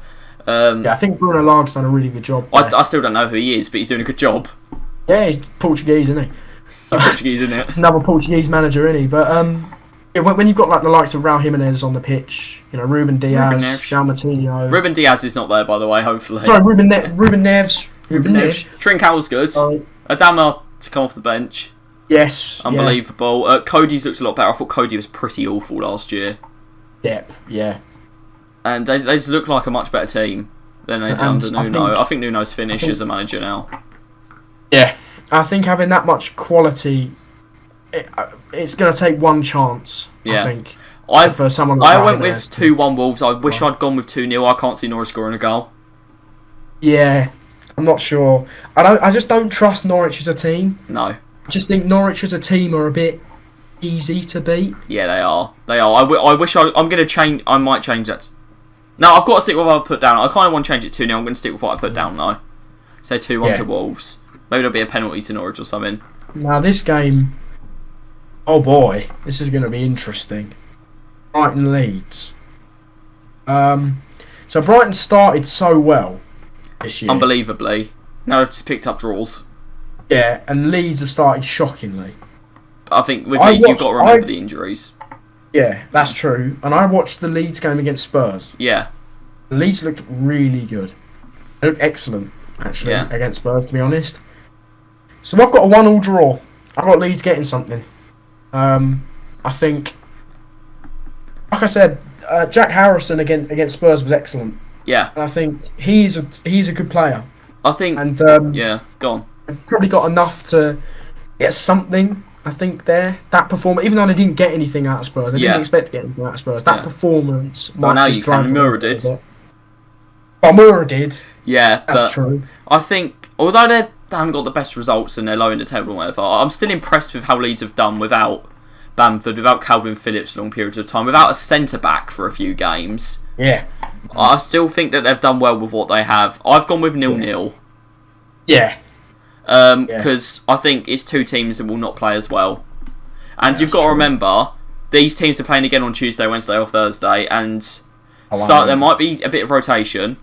I think Bruno Lag's done a really good job. I still don't know who he is, but he's doing a good job. Yeah, he's Portuguese, isn't he? Portuguese, isn't it? It's another Portuguese manager, isn't he? But when you've got like the likes of Raul Jimenez on the pitch, Ruben Diaz, João Moutinho. Ruben Diaz is not there, by the way. Hopefully. Sorry, Ruben Neves. Trincão's good. Adama to come off the bench. Yes. Unbelievable. Cody's looks a lot better. I thought Cody was pretty awful last year. Yep. Yeah. And they just look like a much better team than they did under Nuno. I think Nuno's finished as a manager now. Yeah. I think having that much quality, it's going to take one chance, I think. For someone like I went with 2-1 Wolves. I wish I'd gone with 2-0. I can't see Norwich scoring a goal. Yeah. I'm not sure. I just don't trust Norwich as a team. No. I just think Norwich as a team are a bit easy to beat. Yeah, they are. I wish I'm going to change. I might change that. No, I've got to stick with what I put down. I kind of want to change it to 2-0. I'm going to stick with what I put down now. Say 2-1 to Wolves. Maybe there'll be a penalty to Norwich or something. Now this game, oh boy, this is going to be interesting. Brighton Leeds. So Brighton started so well this year. Unbelievably. Now they've just picked up draws. Yeah, and Leeds have started shockingly. I think with Leeds, you've got to remember the injuries. Yeah, that's true. And I watched the Leeds game against Spurs. Yeah. Leeds looked really good. They looked excellent, actually, against Spurs, to be honest. So I've got a 1-1 draw. I've got Leeds getting something. I think, like I said, Jack Harrison against Spurs was excellent. Yeah. And I think he's a good player. I think. And go on. They've probably got enough to get something. I think that performance, even though they didn't get anything out of Spurs, they didn't expect to get anything out of Spurs. That performance might just drive them. Mura did. Well, Mura did. Yeah, that's true. I think, although they haven't got the best results and they're low in the table and whatever, I'm still impressed with how Leeds have done without Bamford, without Calvin Phillips long periods of time, without a centre-back for a few games. Yeah. I still think that they've done well with what they have. I've gone with 0-0. Yeah. Because I think it's two teams that will not play as well. And you've got to remember, these teams are playing again on Tuesday, Wednesday or Thursday, and there might be a bit of rotation.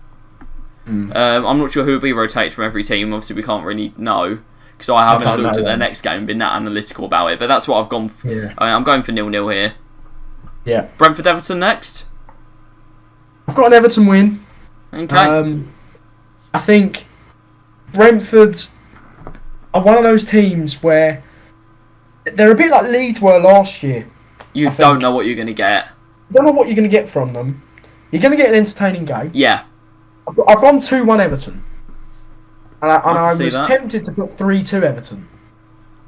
I'm not sure who will be rotated from every team. Obviously, we can't really know, because I haven't looked at their next game and been that analytical about it. But that's what I've gone for. Yeah. I'm going for 0-0 here. Yeah. Brentford Everton next. I've got an Everton win. Okay. I think Brentford are one of those teams where they're a bit like Leeds were last year. You don't know what you're going to get. You don't know what you're going to get from them. You're going to get an entertaining game. Yeah. I've gone 2-1 Everton. And I was tempted to put 3-2 Everton.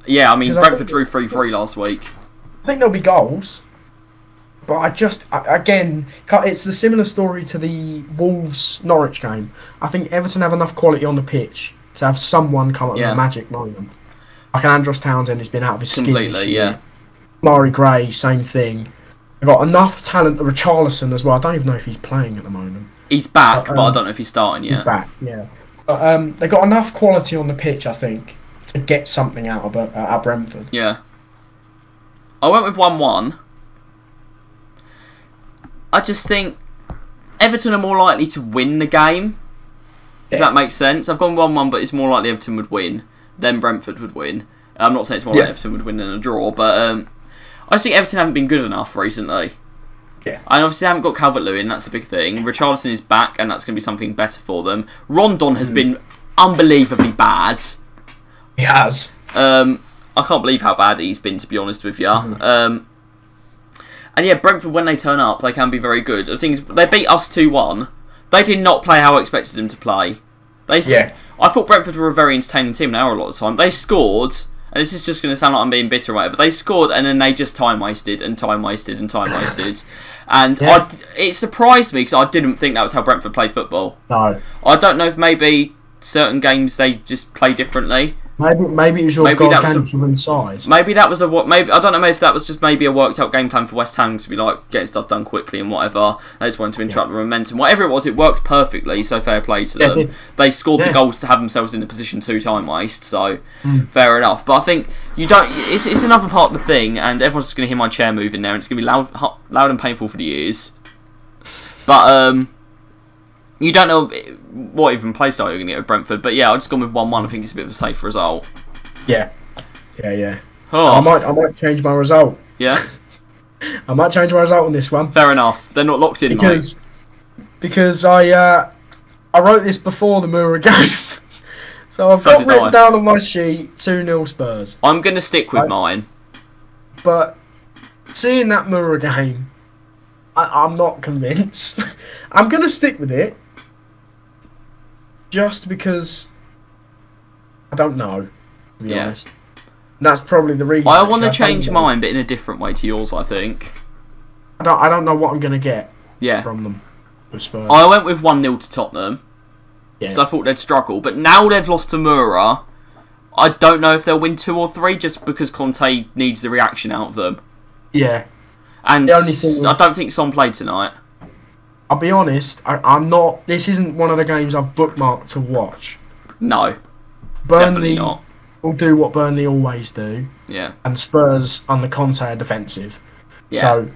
Yeah, I mean, Brentford drew 3-3 last week. I think there'll be goals. But again, it's the similar story to the Wolves-Norwich game. I think Everton have enough quality on the pitch to have someone come up with a magic moment. Like an Andros Townsend who's been out of his skin this year. Mari Gray, same thing. They've got enough talent. Richarlison as well. I don't even know if he's playing at the moment. He's back, but I don't know if he's starting yet. He's back, yeah. But they've got enough quality on the pitch, I think, to get something out of Brentford. Yeah. I went with 1-1. I just think Everton are more likely to win the game. If that makes sense. I've gone 1-1, but it's more likely Everton would win than Brentford would win. I'm not saying it's more like Everton would win than a draw, but I just think Everton haven't been good enough recently. Yeah. And obviously they haven't got Calvert-Lewin, that's the big thing. Richarlison is back, and that's going to be something better for them. Rondon has been unbelievably bad. He has. I can't believe how bad he's been, to be honest with you. And yeah, Brentford, when they turn up, they can be very good. The thing is, they beat us 2-1. They did not play how I expected them to play. I thought Brentford were a very entertaining team now a lot of the time. They scored, and this is just going to sound like I'm being bitter or whatever, they scored and then they just time wasted. And it surprised me because I didn't think that was how Brentford played football. No. I don't know if maybe certain games they just play differently. Maybe it was your gargantuan size. Maybe that was I don't know if that was just maybe a worked out game plan for West Ham to be like getting stuff done quickly and whatever. They just wanted to interrupt the momentum. Whatever it was, it worked perfectly. So fair play to them. They scored the goals to have themselves in the position to time waste. So fair enough. But I think you don't. It's another part of the thing, and everyone's just going to hear my chair moving there, and it's going to be loud and painful for the ears. But you don't know what even play style you're going to get with Brentford. But yeah, I've just gone with 1-1. I think it's a bit of a safe result. Yeah. Oh. I might change my result. Yeah? I might change my result on this one. Fair enough. They're not locked in, mate. Because I wrote this before the Moura game. So I've got written down on my sheet 2-0 Spurs. I'm going to stick with mine. But seeing that Moura game, I'm not convinced. I'm going to stick with it. Just because I don't know, to be honest. And that's probably the reason. I want to change mine, but in a different way to yours, I think. I don't know what I'm going to get from them with Spurs. I went with 1-0 to Tottenham. Yeah. So I thought they'd struggle. But now they've lost to Moura, I don't know if they'll win 2 or 3 just because Conte needs the reaction out of them. Yeah. And I don't think Son played tonight. I'll be honest, I'm not. This isn't one of the games I've bookmarked to watch. No, Burnley definitely not. Will do what Burnley always do. Yeah. And Spurs under Conte are defensive. Yeah. So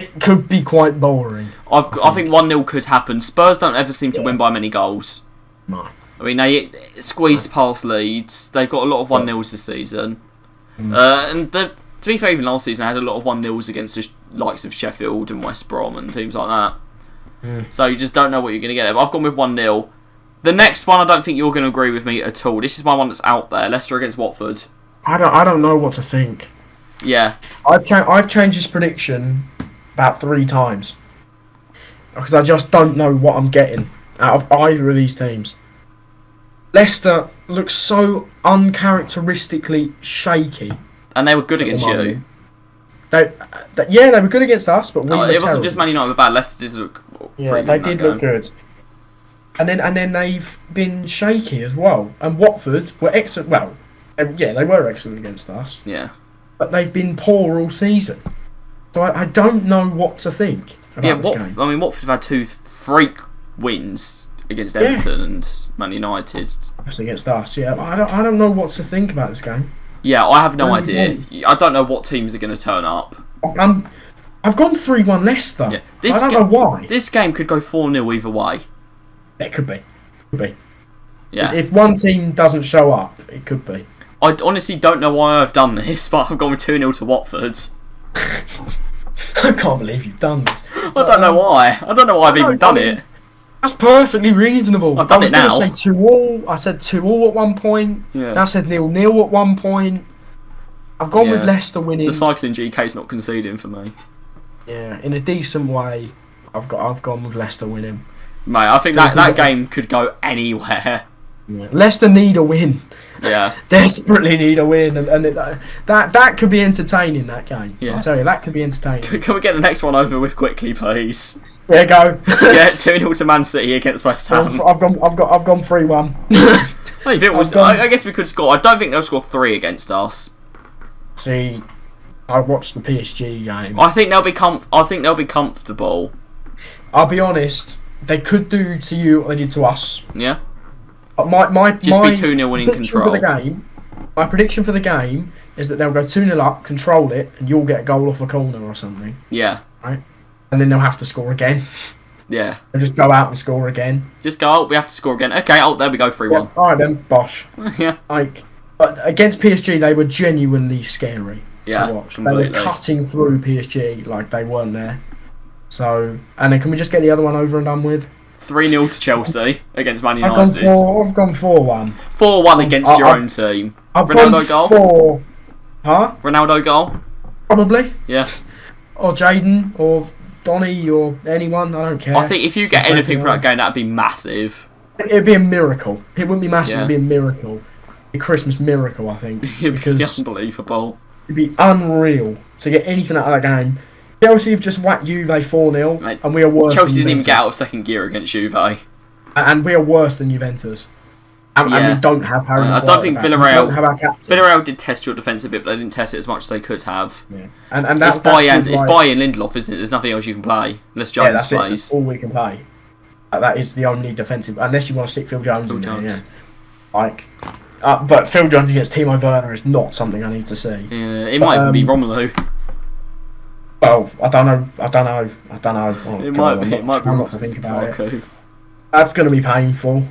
it could be quite boring. I think 1-0 could happen. Spurs don't ever seem to win by many goals. No. I mean, they squeezed past Leeds. They've got a lot of 1-0s this season. And to be fair, even last season, they had a lot of 1-0s against the likes of Sheffield and West Brom and teams like that. So you just don't know what you're going to get. I've gone with 1-0. The next one, I don't think you're going to agree with me at all. This is my one that's out there. Leicester against Watford. I don't know what to think. Yeah. I've changed this prediction about 3 times. Because I just don't know what I'm getting out of either of these teams. Leicester looks so uncharacteristically shaky. And they were good against you. They were good against us, but we were it wasn't terrible. just Man United were bad. Leicester did look pretty good. They did look good. And then they've been shaky as well. And Watford were excellent. Well, they were excellent against us. Yeah. But they've been poor all season. So I don't know what to think about this game. I mean, Watford have had 2 freak wins against Everton and Man United. That's against us, yeah. I don't know what to think about this game. Yeah, I have no idea. I don't know what teams are going to turn up. I've gone 3-1 Leicester. Yeah. I don't know why. This game could go 4-0 either way. It could be. Yeah. If one team doesn't show up, it could be. I honestly don't know why I've done this, but I've gone with 2-0 to Watford. I can't believe you've done this. I don't know why. I don't know why I've even done it. That's perfectly reasonable. I've done it now. I was going to say 2-2. I said 2-2 at one point. Yeah. I said 0-0 at one point. I've gone with Leicester winning. The cycling GK's not conceding for me. Yeah, in a decent way, I've gone with Leicester winning. Mate, I think that game could go anywhere. Yeah. Leicester need a win. Yeah. Desperately need a win, and that could be entertaining. That game. Yeah. I'll tell you, that could be entertaining. Can we get the next one over with quickly, please? Yeah, go. Yeah, 2-0 to Man City against West Ham. I've gone 3-1. I guess we could score. I don't think they'll score 3 against us. See, I watched the PSG game. I think they'll be comfortable. I'll be honest. They could do to you what they did to us. Yeah. My be 2-0 winning control. My prediction for the game is that they'll go 2-0 up, control it, and you'll get a goal off a corner or something. Yeah. Right? And then they'll have to score again. Yeah. They'll just go out and score again. Just go, we have to score again. Okay, there we go, 3-1. Yeah, alright then, bosh. Yeah. But against PSG, they were genuinely scary to watch. Completely. They were cutting through PSG like they weren't there. So, and then can we just get the other one over and done with? 3-0 to Chelsea against Man United. I've gone 4-1. 4-1 against your own team. I've Ronaldo gone goal? Ronaldo goal? Probably. Yeah. Or Jaden, or Donny, or anyone. I don't care. I think if you get anything from that game, that'd be massive. It'd be a miracle. It wouldn't be massive, Yeah. it'd be a miracle. A Christmas miracle, I think. It'd be Because unbelievable. it'd be unreal to get anything out of that game. Chelsea have just whacked Juve 4-0, Mate, and we are worse Chelsea than didn't even Juventus. get out of second gear against Juve. And we are worse than Juventus. And we don't have Harry I Maguire don't think back. We Villarreal... don't have our captain. Villarreal did test your defence a bit, but they didn't test it as much as they could have. Yeah. And It's that's Bailly with, like, and Lindelof, isn't it? There's nothing else you can play, unless Jones that's it. plays. That's all we can play. That is the only defensive... Unless you want to stick Phil Jones in there, yeah. Like... but Phil Jones against Timo Werner is not something I need to see. Yeah, it might even be Romelu. Well, I don't know. Oh, It God, might be. I'm not to think about it. Okay. That's going to be painful.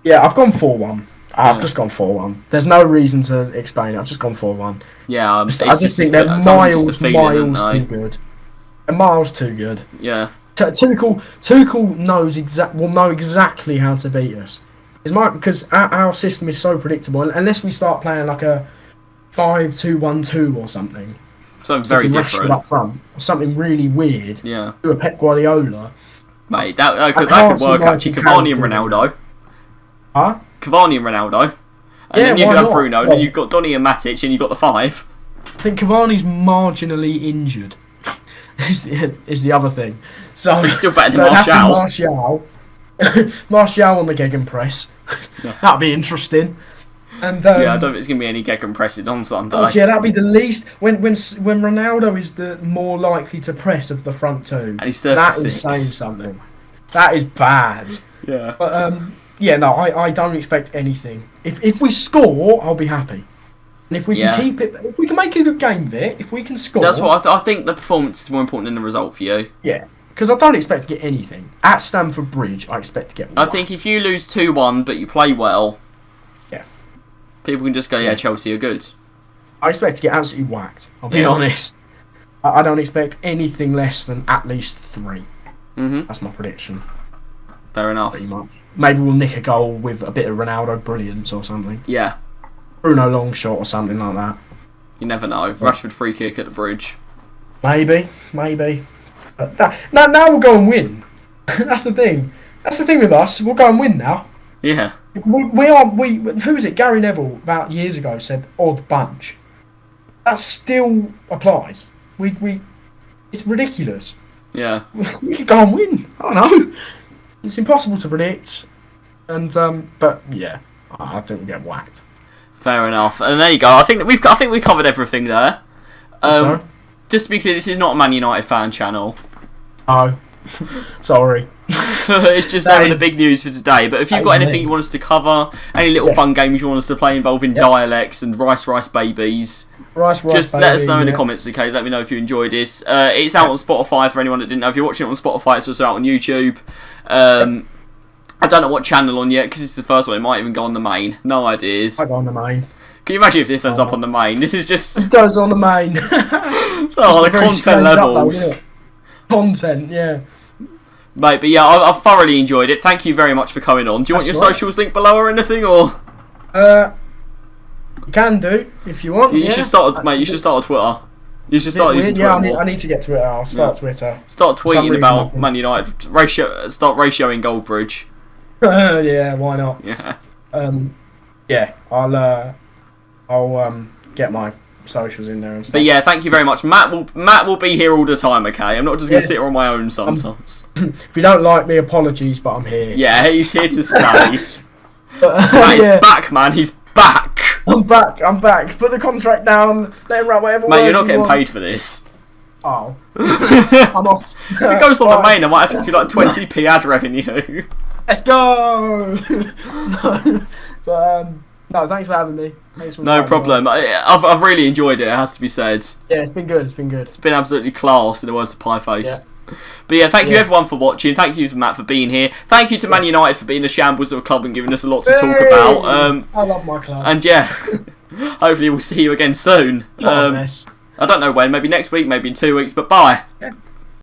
Yeah, I've gone 4-1. I've just gone 4-1. There's no reason to explain it. I've just gone 4-1. Yeah, I just think they're miles too good. They're miles too good. Yeah. Tuchel will know exactly how to beat us. Because our system is so predictable. Unless we start playing like a 5-2-1-2 or something. Something very different. Up front, or something really weird. Yeah. Do a Pep Guardiola. Mate, that could work actually. Cavani and Ronaldo. Huh? Cavani and Ronaldo. And then you could have Bruno, and then you've got Donny and Matic, and you've got the 5. I think Cavani's marginally injured. is the other thing. So he's still better than Martial. Martial on the gegenpress. Yeah. That'd be interesting. And I don't think it's going to be any gegenpressing on Sunday. Oh yeah, that'd be the least. When Ronaldo is the more likely to press of the front two. And he's 36. That is saying something. That is bad. Yeah. But I don't expect anything. If we score, I'll be happy. And if we can keep it, if we can make a good game of it, if we can score... That's what I think the performance is more important than the result for you. Yeah, because I don't expect to get anything. At Stamford Bridge, I expect to get one. I think if you lose 2-1 but you play well, people can just go, Chelsea are good. I expect to get absolutely whacked, I'll be honest. I don't expect anything less than at least 3. Mm-hmm. That's my prediction. Fair enough. Pretty much. Maybe we'll nick a goal with a bit of Ronaldo brilliance or something. Yeah. Bruno long shot or something like that. You never know. Rashford free kick at the Bridge. Maybe. But now we'll go and win. That's the thing. That's the thing with us. We'll go and win now. Yeah. Who was it? Gary Neville about years ago said odd bunch. That still applies. It's ridiculous. Yeah. We could go and win. I don't know. It's impossible to predict. And but yeah, I think we'll get whacked. Fair enough. And there you go. I think we covered everything there. Sorry? Just to be clear, this is not a Man United fan channel. Oh, sorry. It's just the big news for today. But if you've got anything you want us to cover, any little fun games you want us to play involving dialects and rice babies, just let us know in the comments, okay? Let me know if you enjoyed this. It's out on Spotify for anyone that didn't know. If you're watching it on Spotify, it's also out on YouTube. I don't know what channel on yet because it's the first one. It might even go on the main. No ideas. I go on the main. Can you imagine if this ends up on the main? This is just... It does on the main. the content levels. Content, yeah. Mate, but yeah, I've thoroughly enjoyed it. Thank you very much for coming on. Do you want your socials linked below or anything, or? You can do if you want. You should start, mate. You should start a Twitter. You should start using Twitter. I need to get Twitter. I'll start Twitter. Start tweeting about Man United Start ratioing Goldbridge. Yeah, why not? Yeah. Yeah, I'll get my socials in there and stuff. But yeah, thank you very much. Matt will be here all the time, okay? I'm not just going to sit here on my own sometimes. If you don't like me, apologies, but I'm here. Yeah, he's here to stay. Matt is back, man. He's back. I'm back. Put the contract down. Let him write whatever. Mate, you're not getting paid for this. Oh. I'm off. If it goes on the main, I might have to do like 20p ad revenue. Let's go. No, thanks for having me. No problem. I've really enjoyed it. It has to be said. Yeah, it's been good. It's been absolutely class, in the words of Pieface. Yeah. But yeah, thank you everyone for watching. Thank you to Matt for being here. Thank you to Man United for being a shambles of a club and giving us a lot to talk about. I love my club. And yeah, hopefully we'll see you again soon. I don't know when, maybe next week, maybe in 2 weeks, but bye. Yeah.